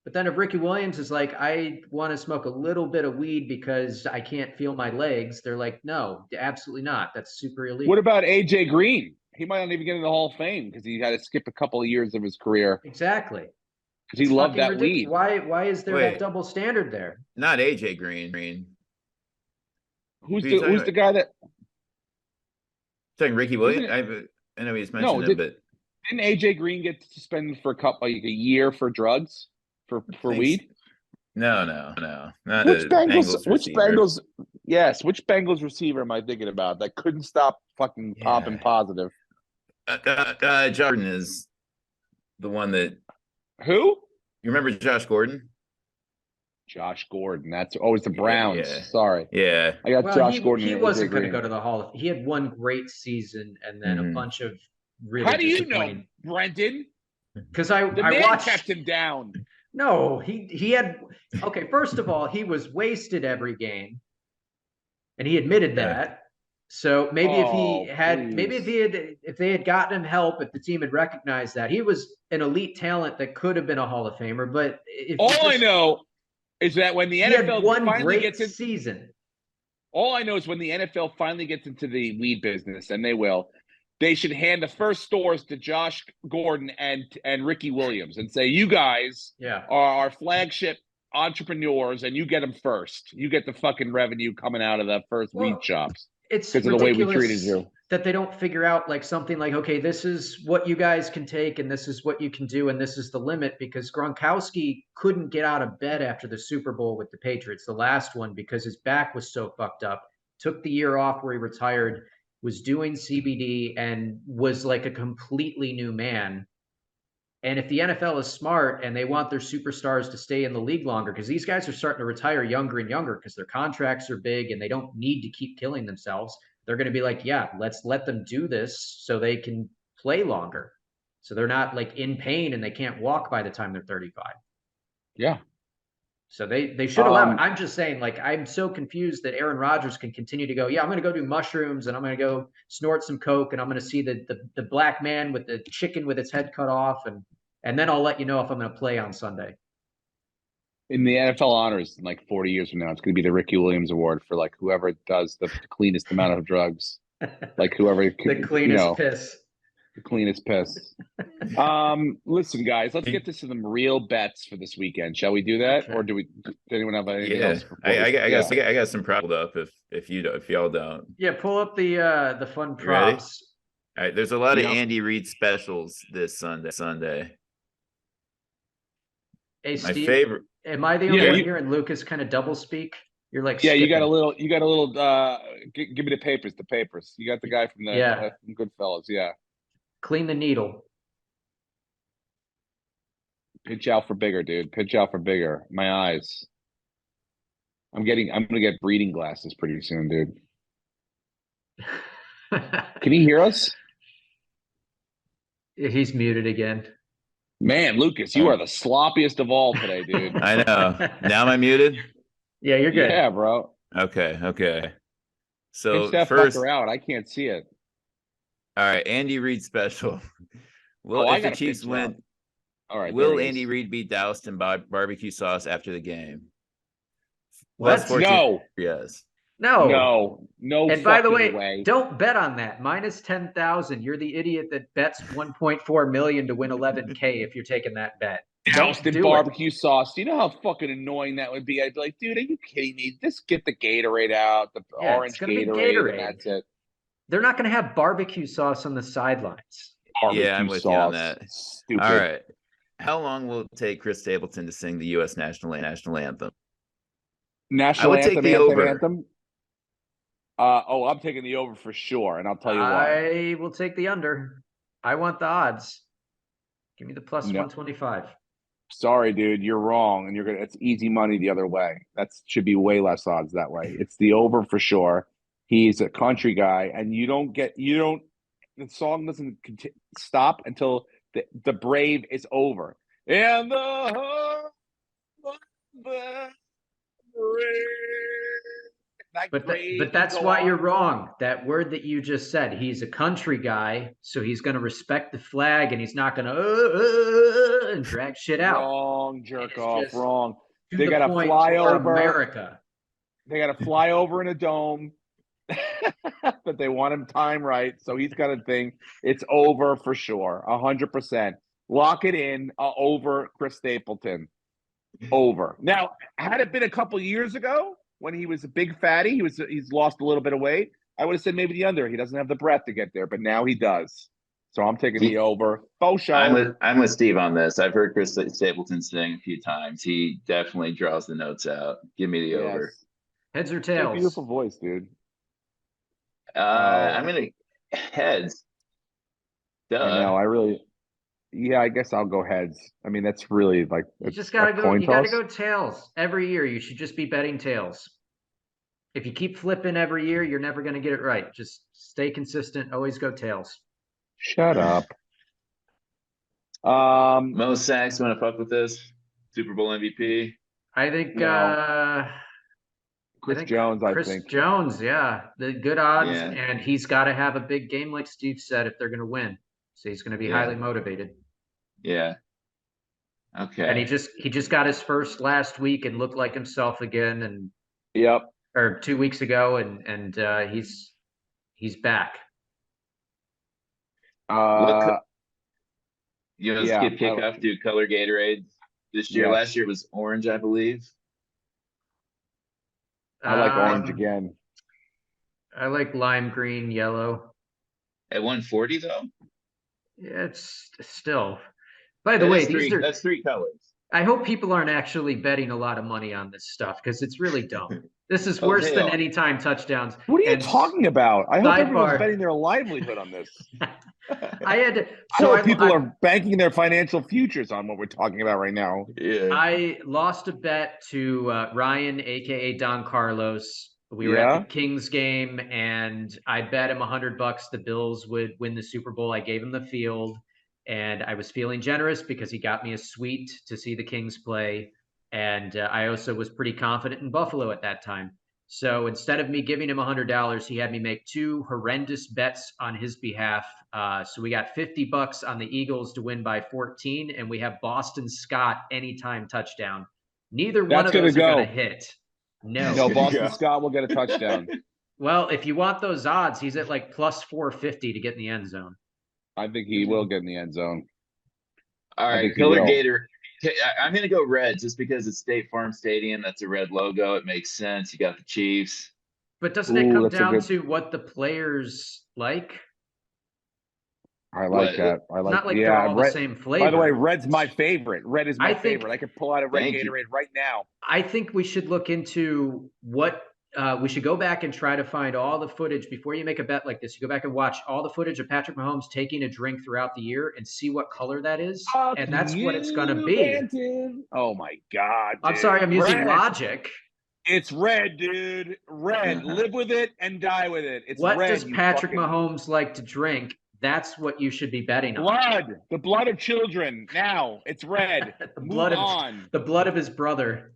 But then if Ricky Williams is like, I want to smoke a little bit of weed because I can't feel my legs, they're like, no, absolutely not. That's super illegal. What about AJ Green? He might not even get in the Hall of Fame because he had to skip a couple of years of his career. Exactly. Because he loved that weed. Why is there that double standard there? Not AJ Green. Who's the guy that? Saying Ricky Williams? I know he's mentioned it, but didn't AJ Green get suspended for a year for drugs for weed? No. Not which Bengals? Yes, which Bengals receiver am I thinking about that couldn't stop fucking popping positive? Jordan is the one that. Who? You remember Josh Gordon? Josh Gordon. That's always the Browns. Yeah. Sorry. Yeah. I got Josh Gordon. He wasn't going to go to the Hall of. He had one great season and then a bunch of really. How do you know, Brenton? Because I watched. Kept him down. No, he had. Okay, first of all, he was wasted every game, and he admitted that. So maybe if they had gotten him help, if the team had recognized that, he was an elite talent that could have been a Hall of Famer. But I know is that when the NFL finally gets in season, all I know is when the NFL finally gets into the weed business, and they will, they should hand the first stores to Josh Gordon and Ricky Williams and say, you guys are our flagship entrepreneurs, and you get them first. You get the fucking revenue coming out of the first weed shops. it's because of the way we treated ridiculous you. that they don't figure out like something like, okay, this is what you guys can take and this is what you can do and this is the limit, because Gronkowski couldn't get out of bed after the Super Bowl with the Patriots, the last one, because his back was so fucked up. Took the year off where he retired, was doing CBD, and was like a completely new man. And if the NFL is smart and they want their superstars to stay in the league longer, because these guys are starting to retire younger and younger because their contracts are big and they don't need to keep killing themselves, they're going to be like, yeah, let's let them do this so they can play longer. So they're not like in pain and they can't walk by the time they're 35. Yeah. So they should allow it. I'm just saying, like, I'm so confused that Aaron Rodgers can continue to go, yeah, I'm going to go do mushrooms and I'm going to go snort some coke and I'm going to see the black man with the chicken with its head cut off, and then I'll let you know if I'm going to play on Sunday. In the NFL honors, in like 40 years from now, it's going to be the Ricky Williams Award for like whoever does the cleanest amount of drugs, like whoever The cleanest piss. The cleanest piss. Listen, guys, let's get to some real bets for this weekend. Shall we do that, or does anyone have anything else? I got some props up if y'all don't. Yeah, pull up the fun props. All right, there's a lot of Andy Reid specials this Sunday. Hey, my Steve, favorite. Am I the only one here and Lucas kind of double speak? You're like, yeah, skipping. you got a little. Give me the papers. You got the guy from from Goodfellas. Yeah. Clean the needle. Pitch out for bigger, dude. Pitch out for bigger. My eyes. I'm gonna get reading glasses pretty soon, dude. Can you hear us? He's muted again. Man, Lucas, you are the sloppiest of all today, dude. I know. Now am I muted? Yeah, you're good. Yeah, bro. Okay. So pitch that first, fucker out. I can't see it. All right, Andy Reid special. Well, if the Chiefs win, all right, will Andy Reid beat Dallas in barbecue sauce after the game? What? No. Yes. No. And by the way, don't bet on that. Minus 10,000. You're the idiot that bets 1.4 million to win 11K if you're taking that bet. Doused in barbecue sauce. Do you know how fucking annoying that would be? I'd be like, dude, are you kidding me? Just get the Gatorade out, the orange Gatorade, and that's it. They're not going to have barbecue sauce on the sidelines. Yeah, I'm with you on that. Stupid. All right. How long will it take Chris Stapleton to sing the U.S. national anthem? National anthem. I'm taking the over for sure, and I'll tell you why. I will take the under. I want the odds. Give me the plus 125. Sorry, dude, you're wrong, and it's easy money the other way. That should be way less odds that way. It's the over for sure. He's a country guy, and the song doesn't stop until the brave is over. And the But that's why you're wrong. That word that you just said, he's a country guy, so he's going to respect the flag and he's not going to and drag shit out. Wrong, jerk off, wrong. They got to fly over America. They got to fly over in a dome. But they want him time right, so he's got to think it's over for sure, 100%. Lock it in, over Chris Stapleton. Over. Now, had it been a couple years ago, when he was a big fatty, he's lost a little bit of weight, I would have said maybe the under. He doesn't have the breath to get there, but now he does. So I'm taking the over. I'm with Steve on this. I've heard Chris Stapleton sing a few times. He definitely draws the notes out. Give me the over. Heads or tails? Beautiful voice, dude. I'm gonna heads. Duh. I know. I guess I'll go heads. I mean, that's really like you just gotta go. You gotta go tails every year. You should just be betting tails. If you keep flipping every year, you're never gonna get it right. Just stay consistent. Always go tails. Shut up. Mo Sacks, want to fuck with this Super Bowl MVP? I think. Chris Jones, I think. Chris Jones, yeah. The good odds, and he's got to have a big game like Steve said if they're going to win. So he's going to be highly motivated. Yeah. Okay. And he just got his first last week and looked like himself again. And or 2 weeks ago, and he's back. Skip kickoff, do color Gatorade this year. Last year was orange, I believe. I like orange again. I like lime green, yellow. At 140 though? Yeah, it's still. By the way, that's three colors. I hope people aren't actually betting a lot of money on this stuff because it's really dumb. This is Oh, worse they than are. anytime touchdowns. What are you And talking about? I hope everyone's sidebar. betting their livelihood on this. I had to. I hope people are banking their financial futures on what we're talking about right now. Yeah. I lost a bet to Ryan, aka Don Carlos. We were at the Kings game, and I bet him $100 the Bills would win the Super Bowl. I gave him the field, and I was feeling generous because he got me a suite to see the Kings play. And I also was pretty confident in Buffalo at that time. So instead of me giving him $100, he had me make two horrendous bets on his behalf. So we got $50 on the Eagles to win by 14, and we have Boston Scott anytime touchdown. Neither one of those are going to hit. No, Boston Scott will get a touchdown. Well, if you want those odds, he's at like plus 450 to get in the end zone. I think he will get in the end zone. All right, Color Gator. I'm going to go red just because it's State Farm Stadium. That's a red logo. It makes sense. You got the Chiefs. But doesn't it come down to what the players like? I like that. I like. Not like they're all the same flavor. By the way, red's my favorite. Red is my favorite. I could pull out a red Gatorade right now. I think we should look into what we should go back and try to find all the footage before you make a bet like this. You go back and watch all the footage of Patrick Mahomes taking a drink throughout the year and see what color that is, and that's what it's going to be. Banton. Oh my God! Dude. I'm sorry, I'm using logic. It's red, dude. Red. Live with it and die with it. It's what red. Does Patrick Mahomes like to drink? That's what you should be betting on. Blood. The blood of children. Now it's red. The blood of his brother.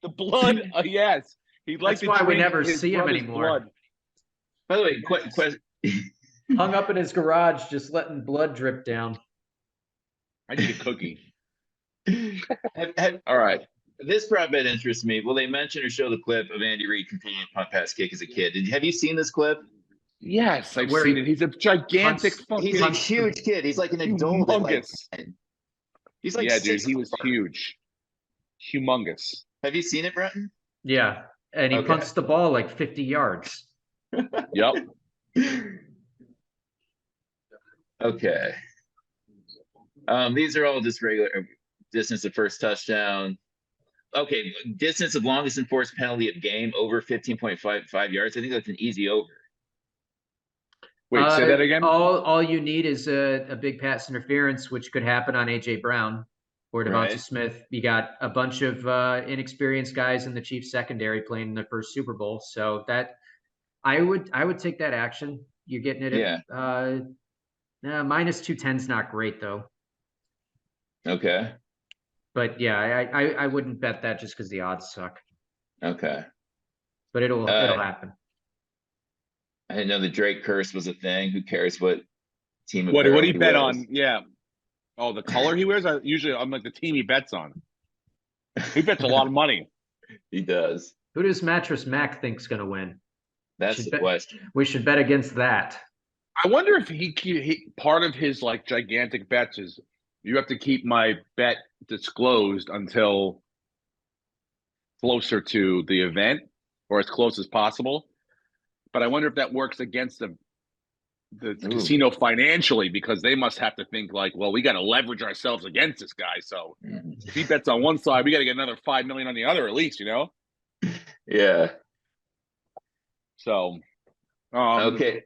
The blood. Yes. That's why we never see him anymore. Blood. By the way, question. Hung up in his garage, just letting blood drip down. I need a cookie. All right. This prop bet interests me. Will they mention or show the clip of Andy Reid competing in punt pass kick as a kid? Have you seen this clip? Yes, I've seen it. He's a gigantic He's a huge kid. He's like an adult. He's like, yeah, dude, he was huge. Humongous. Have you seen it, Brenton? Yeah. And he punts the ball like 50 yards. Yep. Okay. These are all just regular distance of first touchdown. Okay, distance of longest enforced penalty of game over 15.55 yards. I think that's an easy over. Wait, say that again? All you need is a big pass interference, which could happen on A.J. Brown or Devonta Smith. You got a bunch of inexperienced guys in the Chiefs secondary playing in their first Super Bowl. So that I would take that action. You're getting it at minus 210 is not great though. Okay. But yeah, I wouldn't bet that just because the odds suck. Okay. But it'll happen. I didn't know the Drake curse was a thing. Who cares what team? What do you bet on? Yeah. Oh, the color he wears? I'm like the team he bets on. He bets a lot of money. He does. Who does Mattress Mac think's going to win? That's the question. We should bet against that. I wonder if he part of his like gigantic bets is you have to keep my bet disclosed until closer to the event or as close as possible. But I wonder if that works against the casino financially because they must have to think like, well, we got to leverage ourselves against this guy. So if he bets on one side, we got to get another $5 million on the other at least, you know? Yeah. So, okay.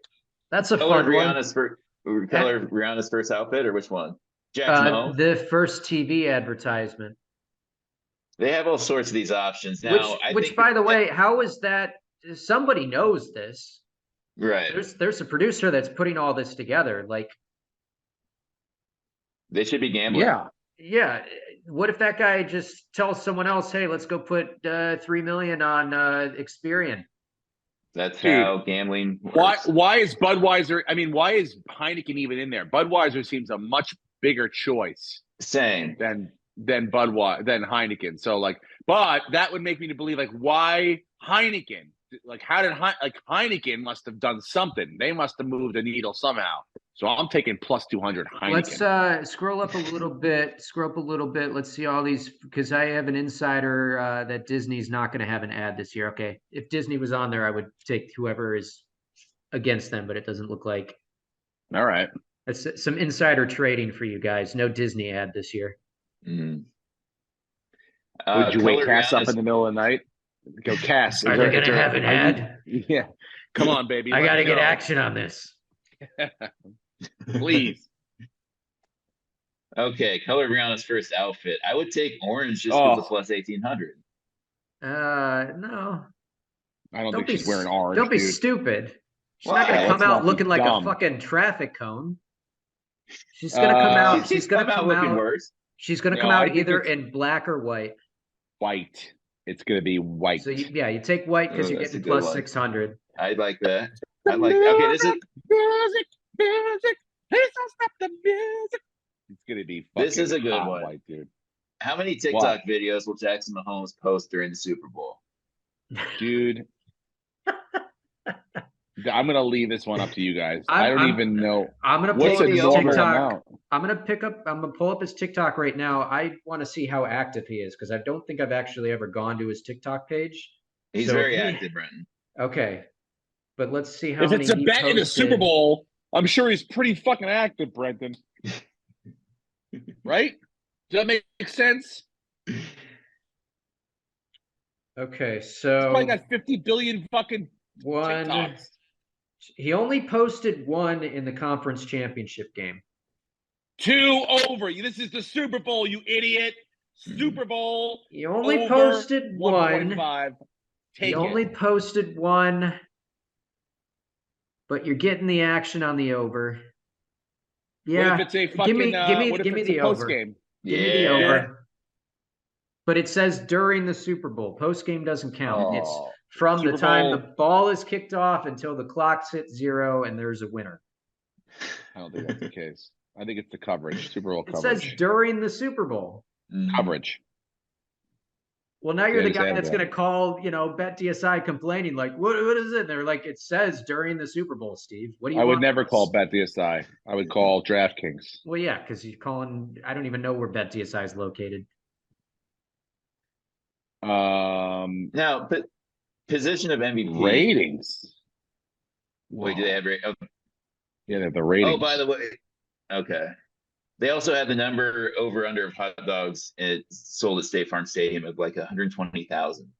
That's a fun Rihanna's one. Color Rihanna's first outfit or which one? Jackson the first TV advertisement. They have all sorts of these options now. Which by the way, how is that? Somebody knows this, right? There's a producer that's putting all this together. Like, they should be gambling. Yeah. What if that guy just tells someone else, "Hey, let's go put $3 million on Experian"? That's how gambling works. Why is Budweiser? I mean, why is Heineken even in there? Budweiser seems a much bigger choice. Same than Budweiser than Heineken. So like, but that would make me to believe like why Heineken? Like how did Heineken must have done something? They must have moved the needle somehow. So I'm taking plus 200 Heineken. Let's scroll up a little bit. Let's see all these because I have an insider that Disney's not going to have an ad this year. Okay, if Disney was on there, I would take whoever is against them, but it doesn't look like. All right. That's some insider trading for you guys. No Disney ad this year. Mm. Would you wake Color Cass up Rihanna's- in the middle of the night? Go, Cass. Are they going to have an ad? Yeah. Come on, baby. I got to let's get go. action on this. Please. Okay, color Rihanna's first outfit. I would take orange just Oh. because of plus 1800. No. I don't think she's wearing orange. Don't be dude. stupid. She's Why? not going to Let's come not out be looking like a dumb. fucking traffic cone. She's going to come out. She's going to come looking out. worse. She's going to No, come I out think either it's- in black or white. White. It's gonna be white. So you take white because you're That's getting a good plus one. 600. I like that. I like. Okay, this is music. Please don't stop the music. It's gonna be. This is a good hot one. white, dude. how many TikTok videos will Jackson Mahomes post during the Super Bowl? Dude. I'm gonna leave this one up to you guys. I I'm- don't even know. I'm gonna What's pull a up his normal TikTok. amount? I'm gonna pull up his TikTok right now. I want to see how active he is because I don't think I've actually ever gone to his TikTok page. He's So very he- active, Brenton. Okay, but let's see how If many it's a he bet in the Super posted. Bowl, I'm sure he's pretty fucking active, Brenton. Right? Does that make sense? Okay, He's so probably got 50 billion fucking one. TikToks. He only posted one in the conference championship game. 2 over. This is the Super Bowl, you idiot. Super Bowl. He only over posted one. 1.5. He Take only it. posted one, but you're getting the action on the over. Yeah, What if it's a fucking? What if give me it's a the post over. game? Give me the Yeah. over. But it says during the Super Bowl. Post game doesn't count. It's Oh, from Super the time Bowl. the ball is kicked off until the clock hits 0 and there's a winner. I don't think that's the case. I think it's the coverage. Super Bowl It coverage. says during the Super Bowl. Coverage. Well, now you're Yeah, the just guy add that's that. going to call, BetDSI complaining like, what is it? And they're like, it says during the Super Bowl, Steve. What do you I would want never from call us? BetDSI. I would call DraftKings. Well, yeah, because you're calling. I don't even know where BetDSI is located. Now, but position of MVP. Ratings. Wait, do they have? Oh, Yeah, they have the ratings. oh, by the way, okay. They also had the number over under of hot dogs sold at State Farm Stadium of like 120,000.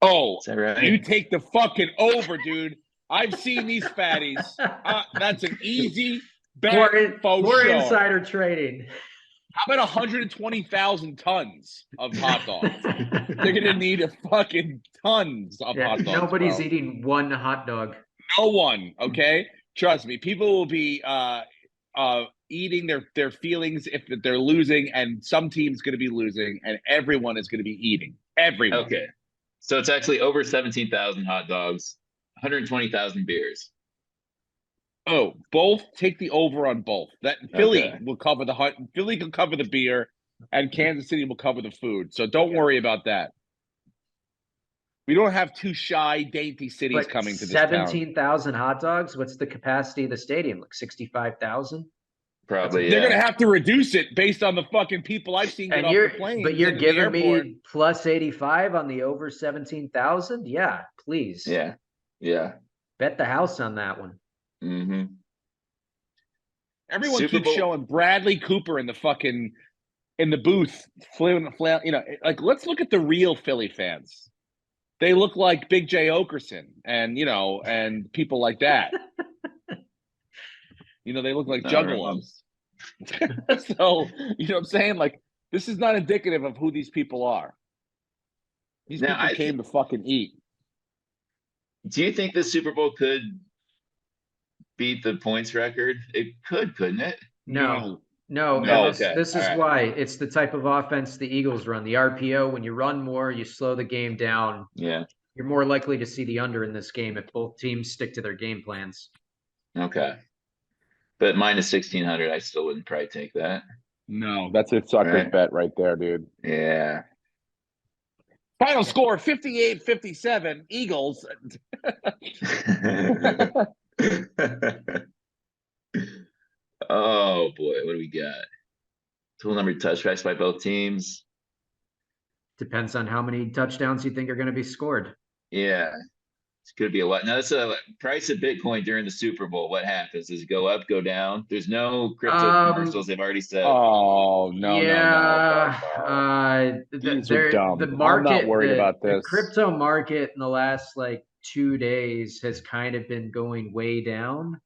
Oh, Is that right? you take the fucking over, dude. I've seen these fatties. That's an easy bet. More insider trading. How about 120,000 tons of hot dogs? They're gonna need a fucking tons of hot dogs. Nobody's bro. eating one hot dog. No one. Okay, trust me. People will be eating their feelings if they're losing, and some team's gonna be losing, and everyone is gonna be eating. Everyone. Okay. So it's actually over 17,000 hot dogs, 120,000 beers. Oh, both. Take the over on both. That Philly Okay. will cover the hunt. Philly can cover the beer, and Kansas City will cover the food. So don't worry about that. We don't have two shy, dainty cities But coming to this town. 17,000 hot dogs. What's the capacity of the stadium? Like 65,000. Probably. They're Yeah. gonna have to reduce it based on the fucking people I've seen get And off you're, the plane. but you're into the giving airport. me plus 85 on the over 17,000. Yeah, please. Yeah. Yeah. Bet the house on that one. Mm-hmm. Everyone Super keeps Bowl- showing Bradley Cooper in the booth, flailing. Like let's look at the real Philly fans. They look like Big J Okerson and people like that. They look like Not juggalos. So, you know what I'm saying? Like, this is not indicative of who these people are. These Now, people came to fucking eat. Do you think the Super Bowl could beat the points record? It could, couldn't it? No. No. And Okay. this is All right. why it's the type of offense the Eagles run. The RPO, when you run more, you slow the game down. Yeah. You're more likely to see the under in this game if both teams stick to their game plans. Okay. But minus 1,600, I still wouldn't probably take that. No, that's a sucker's Right. bet right there, dude. Yeah. Final score 58-57. Eagles. Oh boy, what do we got? Total number of touchbacks by both teams. Depends on how many touchdowns you think are going to be scored. Yeah. Could be a lot. Now, that's a price of Bitcoin during the Super Bowl. What happens? Does it go up, go down? There's no crypto commercials. They've already said. Oh no, Yeah, These are dumb. the I'm market, not worried about the this. crypto market in the last like 2 days has kind of been going way down.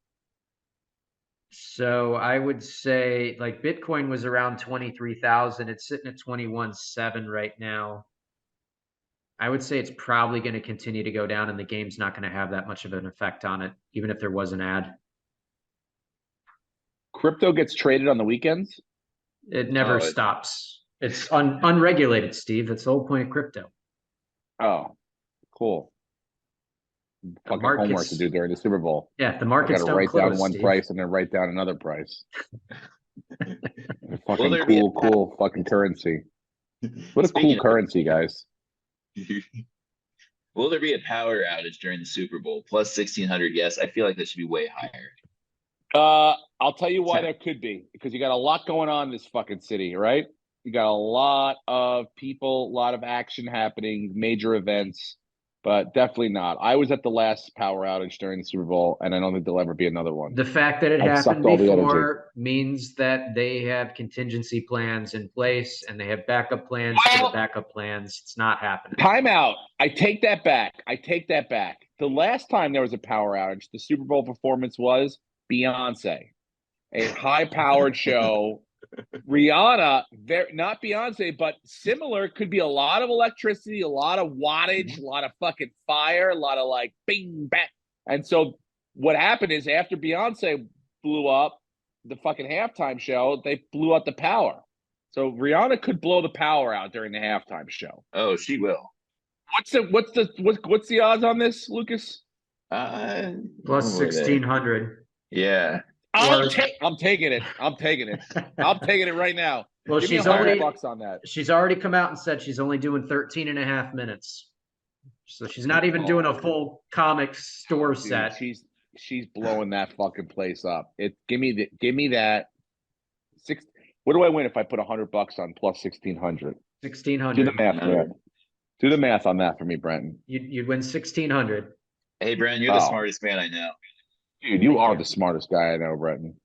So I would say like Bitcoin was around 23,000. It's sitting at 21.7 right now. I would say it's probably going to continue to go down, and the game's not going to have that much of an effect on it, even if there was an ad. Crypto gets traded on the weekends? It never stops. It's unregulated, Steve. That's the whole point of crypto. Oh, cool. Fucking homework to do during the Super Bowl. Yeah, the I markets got to don't write close, down one Steve. price and then write down another price. Will Fucking there be cool fucking currency. What a Speaking cool currency, guys. Will there be a power outage during the Super Bowl? Plus 1,600, yes. I feel like that should be way higher. I'll tell you why there could be, because you got a lot going on in this fucking city, right? You got a lot of people, a lot of action happening, major events, but definitely not. I was at the last power outage during the Super Bowl, and I don't think there'll ever be another one. The fact that it I've happened sucked all the energy. before means that they have contingency plans in place and they have backup plans for the backup plans. It's not happening. Timeout. I take that back. The last time there was a power outage, the Super Bowl performance was Beyonce, a high-powered show. Rihanna, not Beyonce, but similar. Could be a lot of electricity, a lot of wattage, a lot of fucking fire, a lot of like bing, bang. And so what happened is after Beyonce blew up the fucking halftime show, they blew out the power. So Rihanna could blow the power out during the halftime show. Oh, she will. What's the odds on this, Lucas? Plus 1,600. Yeah. I'm taking it. I'm taking it right now. Well, Give she's me already $100 on that. She's already come out and said she's only doing 13 and a half minutes. So she's not even doing a full comic store set. She's blowing that fucking place up. Give me that six. What do I win if I put $100 on plus 1,600? 1,600. Do the math for that. Do the math on that for me, Brenton. You'd win 1,600. Hey, Brenton, you're the smartest man I know. Dude, you are the smartest guy I know, Brenton.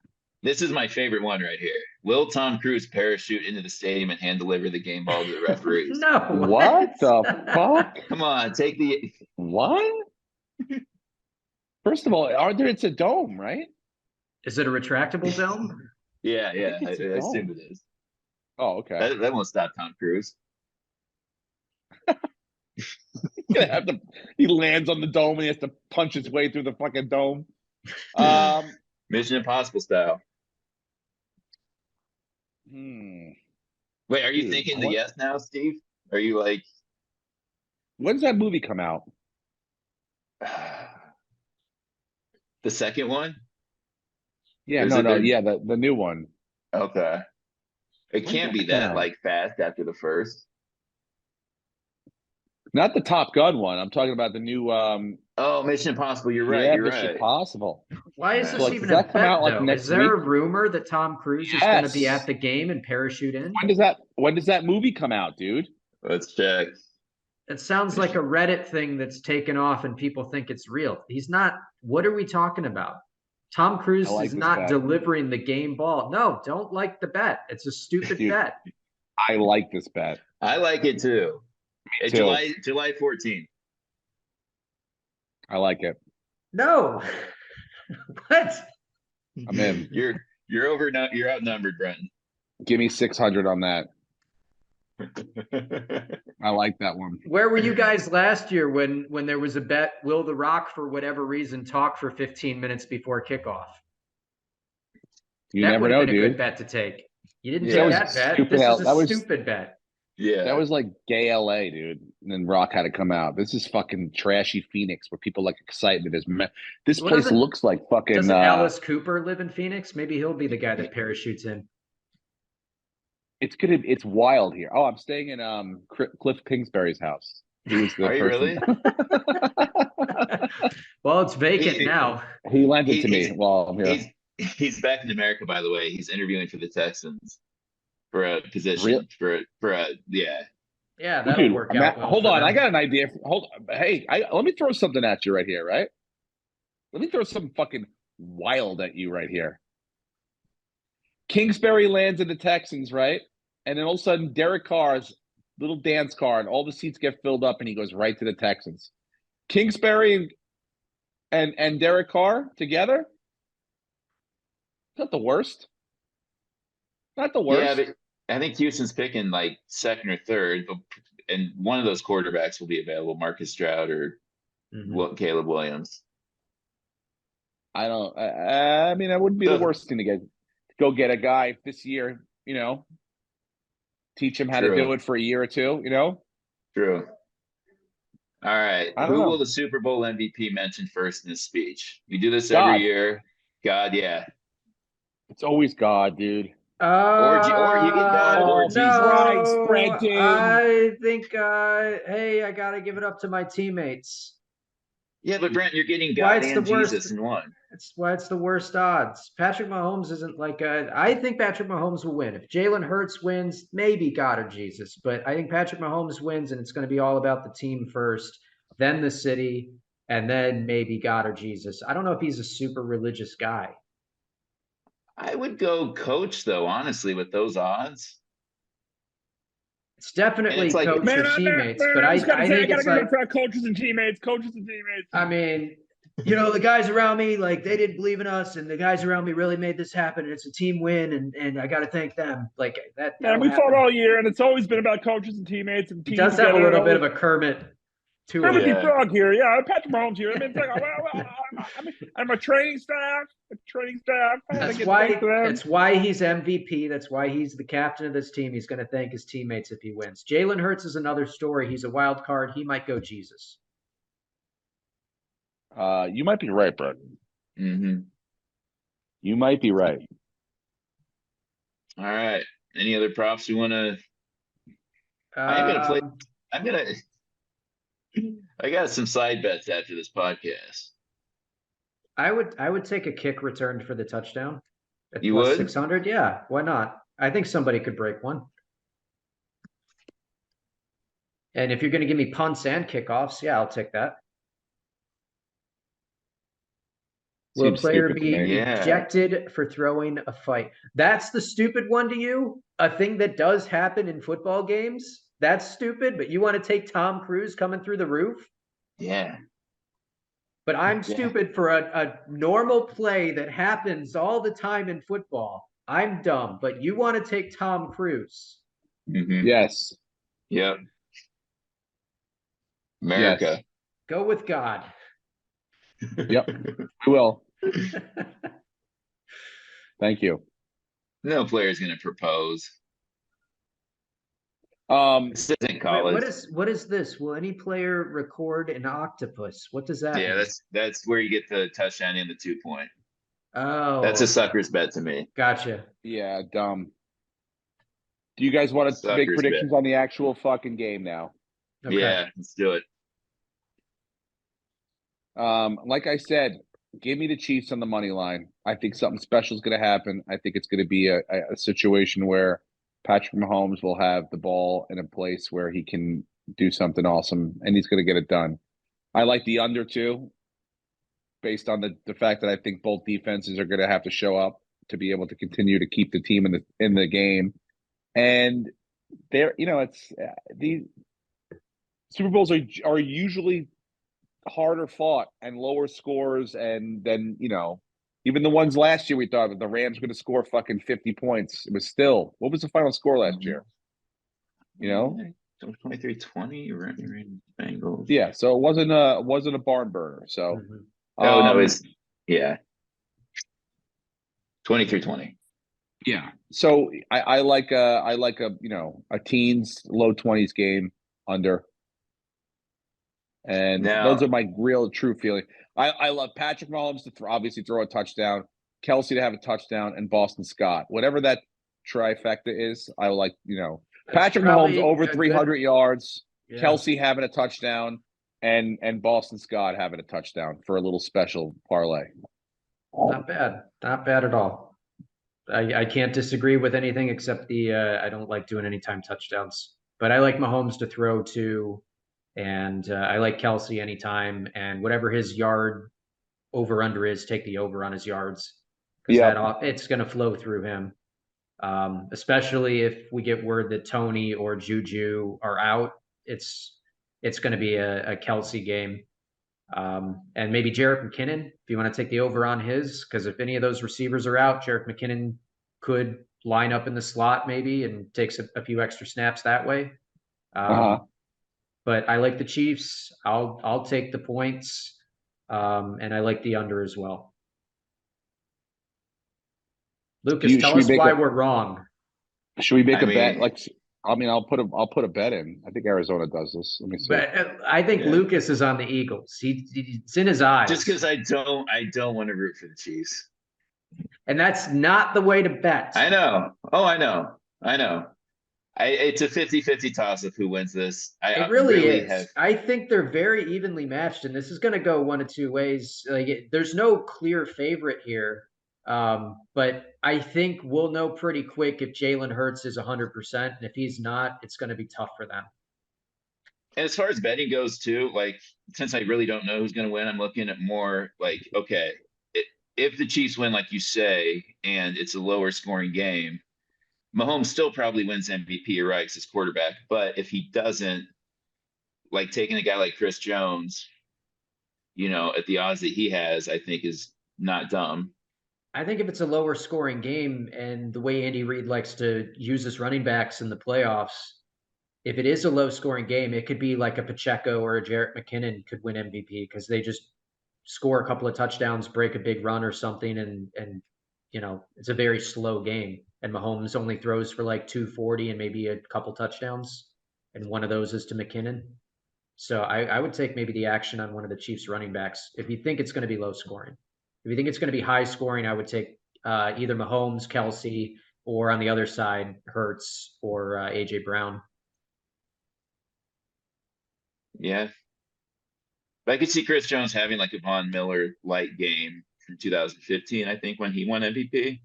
This is my favorite one right here. Will Tom Cruise parachute into the stadium and hand deliver the game ball to the referees? No. What the fuck? Come on, take the. What? First of all, it's a dome, right? Is it a retractable dome? Yeah, I assume it is. Oh, okay. That won't stop Tom Cruise. He lands on the dome and he has to punch his way through the fucking dome. Mission Impossible style. Wait, are you thinking the yes now, Steve? Are you like? When's that movie come out? The second one? Yeah, the new one. Okay. It can't be that like fast after the first. Not the Top Gun one. I'm talking about the new Mission Impossible. You're right. Yeah, you're Mission right. Impossible. Why is this even does that come out though? next Is there week? a rumor that Tom Cruise is going to be at the game and parachute in? When does that movie come out, dude? Let's check. It sounds like a Reddit thing that's taken off and people think it's real. He's not. What are we talking about? Tom Cruise is not delivering the game ball. No, don't like the bet. It's a stupid bet. I like this bet. I like it too. Me too. July 14th. I like it. No. What? I'm in. You're outnumbered, Brenton. Give me 600 on that. I like that one. Where were you guys last year when there was a bet? Will The Rock, for whatever reason, talk for 15 minutes before kickoff? You never know, dude. Dude. A good bet to take. You didn't take that bet. This is a stupid bet. Yeah, that was like gay LA, dude. And then Rock had to come out. This is fucking trashy Phoenix, where people like excitement is. This place looks like fucking. Doesn't Alice Cooper live in Phoenix? Maybe he'll be the guy that parachutes in. It's wild here. Oh, I'm staying in Cliff Kingsbury's house. He was the Are person. you really? Well, it's vacant now. He lent it to me while I'm here. He's back in America, by the way. He's interviewing for the Texans for a position for a Yeah, that'll Dude, work out well hold for on. I them. got an idea. Hold on. Hey, let me throw something at you right here, right? Let me throw something fucking wild at you right here. Kingsbury lands in the Texans, right? And then all of a sudden, Derek Carr's little dance card, all the seats get filled up, and he goes right to the Texans. Kingsbury and Derek Carr together? Not the worst. Not the Yeah, worst. but I think Houston's picking like second or third, and one of those quarterbacks will be available, Marcus Stroud or Caleb Williams. I mean, that wouldn't be the worst thing to go get a guy this year, teach him how to do it for a year or two, True. All right. I don't Who know. will the Super Bowl MVP mention first in his speech? We do this every year. God, yeah. It's always God, dude. Or you get God or Jesus. Christ, Brenton. I think, hey, I got to give it up to my teammates. Yeah, but Brent, you're getting God and Jesus in one. That's why it's the worst odds. Patrick Mahomes isn't like I think Patrick Mahomes will win. If Jalen Hurts wins, maybe God or Jesus. But I think Patrick Mahomes wins, and it's going to be all about the team first, then the city, and then maybe God or Jesus. I don't know if he's a super religious guy. I would go coach, though, honestly, with those odds. It's definitely like, coach or teammates, but I think it's like coaches and teammates. I mean, the guys around me, like they didn't believe in us, and the guys around me really made this happen. And it's a team win, and I got to thank them. Like that. Man, we fought all year, and it's always been about coaches and teammates. And he does have a little bit of a Kermit to him. Kermit the Frog here, yeah. Patrick Mahomes here. I mean, it's like, I'm a training staff. That's why he's MVP. That's why he's the captain of this team. He's going to thank his teammates if he wins. Jalen Hurts is another story. He's a wild card. He might go Jesus. You might be right, Brett. Mm-hmm. You might be right. All right. Any other props you want to? I got some side bets after this podcast. I would take a kick returned for the touchdown. At you plus would? 600? Yeah, why not? I think somebody could break one. And if you're going to give me punts and kickoffs, yeah, I'll take that. Will a player be ejected for throwing a fight? That's the stupid one to you? A thing that does happen in football games? That's stupid, but you want to take Tom Cruise coming through the roof? Yeah. But I'm stupid for a normal play that happens all the time in football. I'm dumb, but you want to take Tom Cruise. Mm-hmm. Yes. Yep. America. Yes. Go with God. Yep. I will. Thank you. No player's going to propose. This isn't college. What is this? Will any player record an octopus? What does that mean? Yeah, that's where you get the touchdown and the 2 point. Oh. That's a sucker's bet to me. Gotcha. Yeah, dumb. Do you guys want to make predictions on the actual fucking game now? Okay. Yeah, let's do it. Like I said, give me the Chiefs on the money line. I think something special is going to happen. I think it's going to be a situation where Patrick Mahomes will have the ball in a place where he can do something awesome, and he's going to get it done. I like the under too, based on the fact that I think both defenses are going to have to show up to be able to continue to keep the team in the game. And there, it's these Super Bowls are usually harder fought and lower scores, and then even the ones last year we thought that the Rams were going to score fucking 50 points. It was still, what was the final score last year? 23-20 Bengals. Yeah, so it wasn't a barn burner. So no, it's 23-20. Yeah. So I like a teens low 20s game under. And those are my real true feeling. I love Patrick Mahomes to obviously throw a touchdown, Kelsey to have a touchdown, and Boston Scott. Whatever that trifecta is, I like, Patrick Mahomes over 300 yards, Kelsey having a touchdown, and Boston Scott having a touchdown for a little special parlay. Not bad. Not bad at all. I can't disagree with anything except I don't like doing anytime touchdowns. But I like Mahomes to throw to, and I like Kelsey anytime. And whatever his yard over under is, take the over on his yards, because it's going to flow through him. Especially if we get word that Tony or Juju are out, it's going to be a Kelsey game. And maybe Jerick McKinnon, if you want to take the over on his, because if any of those receivers are out, Jerick McKinnon could line up in the slot maybe and takes a few extra snaps that way. But I like the Chiefs. I'll take the points, and I like the under as well. Lucas, tell us why we're wrong. Should we make a bet? Like, I mean, I'll put a bet in. I think Arizona does this. Let me see. But I think Lucas is on the Eagles. It's in his eyes. Just because I don't want to root for the Chiefs. And that's not the way to bet. I know. Oh, I know. It's a 50-50 toss of who wins this. It really is. I think they're very evenly matched, and this is going to go one of two ways. There's no clear favorite here. But I think we'll know pretty quick if Jalen Hurts is 100%, and if he's not, it's going to be tough for them. And as far as betting goes too, like, since I really don't know who's going to win, I'm looking at more like, okay, if the Chiefs win, like you say, and it's a lower scoring game, Mahomes still probably wins MVP, you're right, 'cause he's quarterback. But if he doesn't, like, taking a guy like Chris Jones, at the odds that he has, I think is not dumb. I think if it's a lower scoring game, and the way Andy Reid likes to use his running backs in the playoffs, if it is a low scoring game, it could be like a Pacheco or a Jerick McKinnon could win MVP because they just score a couple of touchdowns, break a big run or something, and it's a very slow game. And Mahomes only throws for like 240 and maybe a couple touchdowns, and one of those is to McKinnon. So I would take maybe the action on one of the Chiefs running backs if you think it's going to be low scoring. If you think it's going to be high scoring, I would take either Mahomes, Kelsey, or on the other side, Hurts or AJ Brown. Yeah. But I could see Chris Jones having like a Von Miller-like game from 2015, I think, when he won MVP.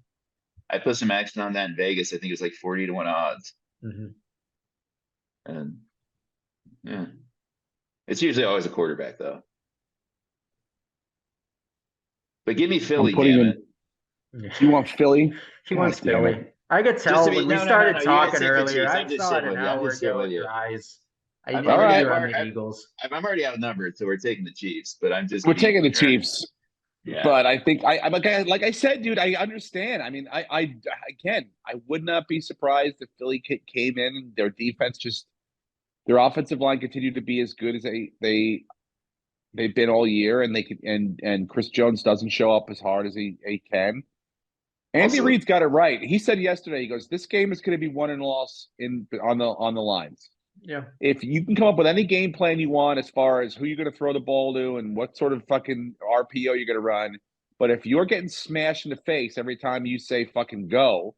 I put some action on that in Vegas. I think it's like 40-1 odds. Mm-hmm. And yeah, it's usually always a quarterback though. But give me Philly, damn it. You want Philly? He wants Philly. I could tell when we started talking earlier. I saw it an hour ago, guys. I knew you were on the Eagles. I'm already outnumbered, so we're taking the Chiefs. But we're taking the Chiefs. Yeah. But I think like I said, dude, I understand. I mean, I would not be surprised if Philly came in and their defense their offensive line continued to be as good as they've been all year, and they can and Chris Jones doesn't show up as hard as he can. Andy Reid's got it right. He said yesterday, he goes, "This game is going to be won and lost on the lines." Yeah. If you can come up with any game plan you want as far as who you're going to throw the ball to and what sort of fucking RPO you're going to run, but if you're getting smashed in the face every time you say fucking go,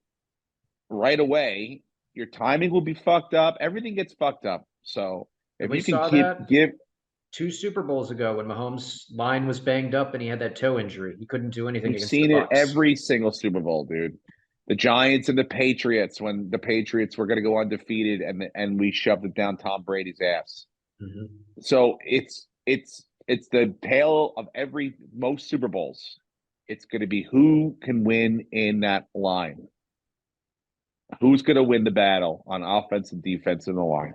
right away, your timing will be fucked up. Everything gets fucked up. So if you can give 2 Super Bowls ago when Mahomes' line was banged up and he had that toe injury, he couldn't do anything against the Bucs. We've seen it every single Super Bowl, dude. The Giants and the Patriots, when the Patriots were going to go undefeated and we shoved it down Tom Brady's ass. Mm-hmm. So it's the tale of most Super Bowls. It's going to be who can win in that line. Who's going to win the battle on offense and defense in the line.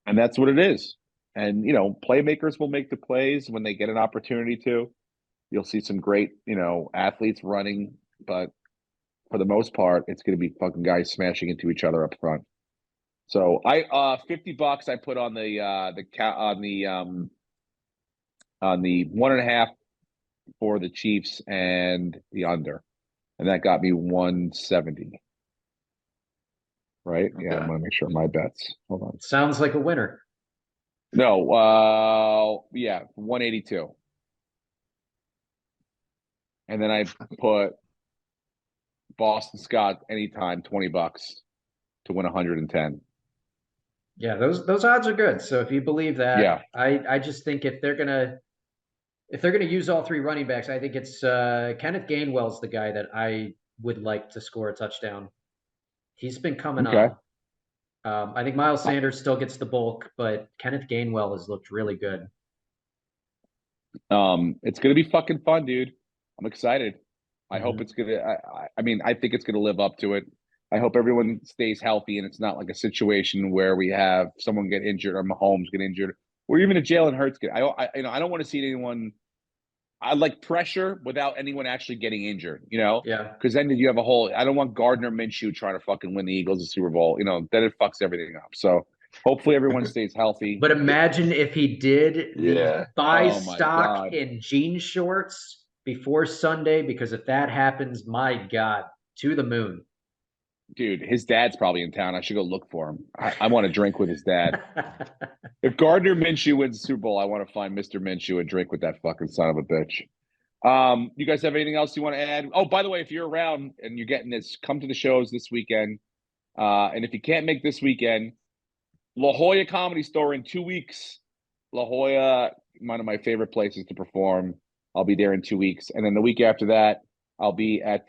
And that's what it is. And, playmakers will make the plays when they get an opportunity to. You'll see some great, athletes running, but for the most part, it's going to be fucking guys smashing into each other up front. So $50 I put on the 1.5 for the Chiefs and the under, and that got me 170. Right? Okay. Yeah, I'm gonna make sure my bets. Hold on. Sounds like a winner. No, 182. And then I put Boston Scott anytime, $20 to win 110. Yeah, those odds are good. So if you believe that, yeah. I just think if they're gonna use all 3 running backs, I think it's Kenneth Gainwell's the guy that I would like to score a touchdown. He's been coming on. I think Miles Sanders still gets the bulk, but Kenneth Gainwell has looked really good. It's gonna be fucking fun, dude. I'm excited. I hope it's gonna. I mean, I think it's gonna live up to it. I hope everyone stays healthy and it's not like a situation where we have someone get injured or Mahomes get injured or even a Jalen Hurts get. I don't want to see anyone. I like pressure without anyone actually getting injured. Yeah. Because then you have a whole. I don't want Gardner Minshew trying to fucking win the Eagles the Super Bowl. Then it fucks everything up. So hopefully everyone stays healthy. But imagine if he did buy Oh my stock God. in jean shorts before Sunday, because if that happens, my God, to the moon. Dude, his dad's probably in town. I should go look for him. I want to drink with his dad. If Gardner Minshew wins the Super Bowl, I want to find Mr. Minshew and drink with that fucking son of a bitch. You guys have anything else you want to add? Oh, by the way, if you're around and you're getting this, come to the shows this weekend. And if you can't make this weekend, La Jolla Comedy Store in 2 weeks. La Jolla, one of my favorite places to perform. I'll be there in 2 weeks. And then the week after that, I'll be at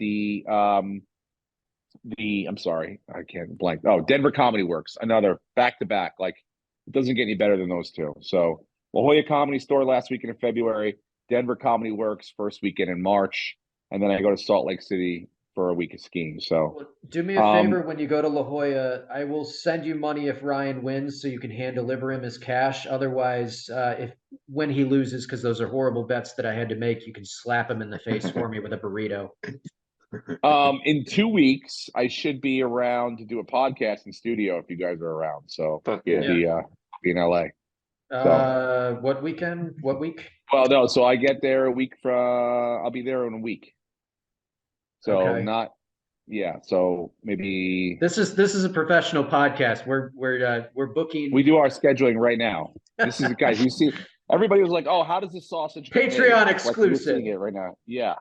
I'm sorry, I can't blank. Oh, Denver Comedy Works, another back-to-back. Like, it doesn't get any better than those two. So La Jolla Comedy Store last weekend in February, Denver Comedy Works first weekend in March, and then I go to Salt Lake City for a week of skiing. So do me a favor when you go to La Jolla. I will send you money if Ryan wins, so you can hand deliver him his cash. Otherwise, when he loses, because those are horrible bets that I had to make, you can slap him in the face for me with a burrito. In 2 weeks, I should be around to do a podcast in studio if you guys are around. So be in LA. So. What weekend? What week? Well, no. So I get there a week from. I'll be there in a week. So So maybe this is a professional podcast. We're booking. We do our scheduling right now. This is guys. You see, everybody was like, "Oh, how does this sausage?" Patreon exclusive. Like, you're seeing it right now. Yeah.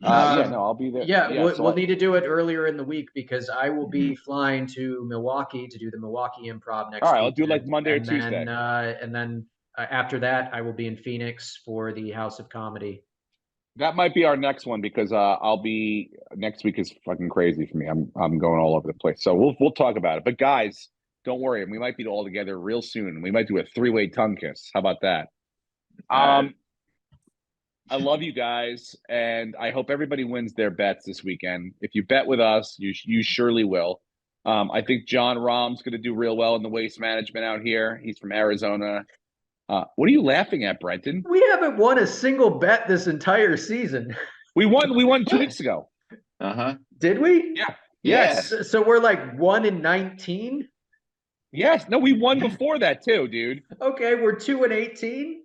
I'll be there. We'll need to do it earlier in the week because I will be flying to Milwaukee to do the Milwaukee Improv next week. All right, I'll do like Monday or Tuesday. And then after that, I will be in Phoenix for the House of Comedy. That might be our next one because I'll be next week is fucking crazy for me. I'm going all over the place. So we'll talk about it. But guys, don't worry. We might be all together real soon. We might do a 3-way tongue kiss. How about that? I love you guys, and I hope everybody wins their bets this weekend. If you bet with us, you surely will. I think John Rahm's going to do real well in the waste management out here. He's from Arizona. What are you laughing at, Brenton? We haven't won a single bet this entire season. We won 2 weeks ago. Did we? Yeah. Yes. So we're like 1-19? Yes. No, we won before that too, dude. Okay, we're 2-18.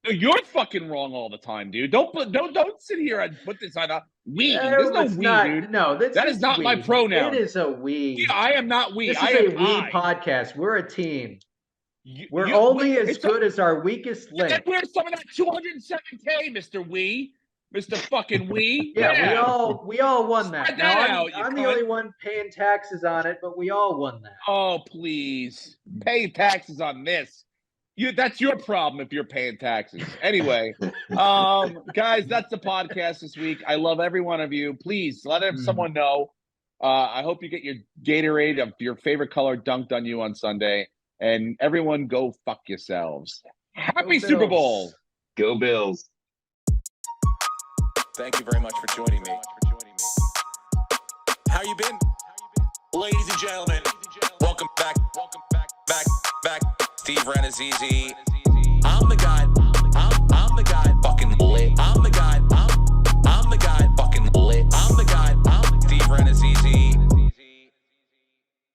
No, you're fucking wrong all the time, dude. Don't sit here and put this on a we. There's no we, dude. No, that is not my pronoun. It is a we. Yeah, I am not we. This is a we podcast. We're a team. We're only as good as our weakest link. And where's some of that 207K, Mr. We? Mr. fucking we? Yeah, we all won that. Now, I'm the only cunt. one paying taxes on it, but we all won that. Oh, please. Pay taxes on this. That's your problem if you're paying taxes. Anyway, guys, that's the podcast this week. I love every one of you. Please let someone know. I hope you get your Gatorade of your favorite color dunked on you on Sunday. And everyone go fuck yourselves. Happy Super Bowl. Go Bills. Thank you very much for joining me. How you been? Ladies and gentlemen, welcome back. Steve Renazizi. I'm the guy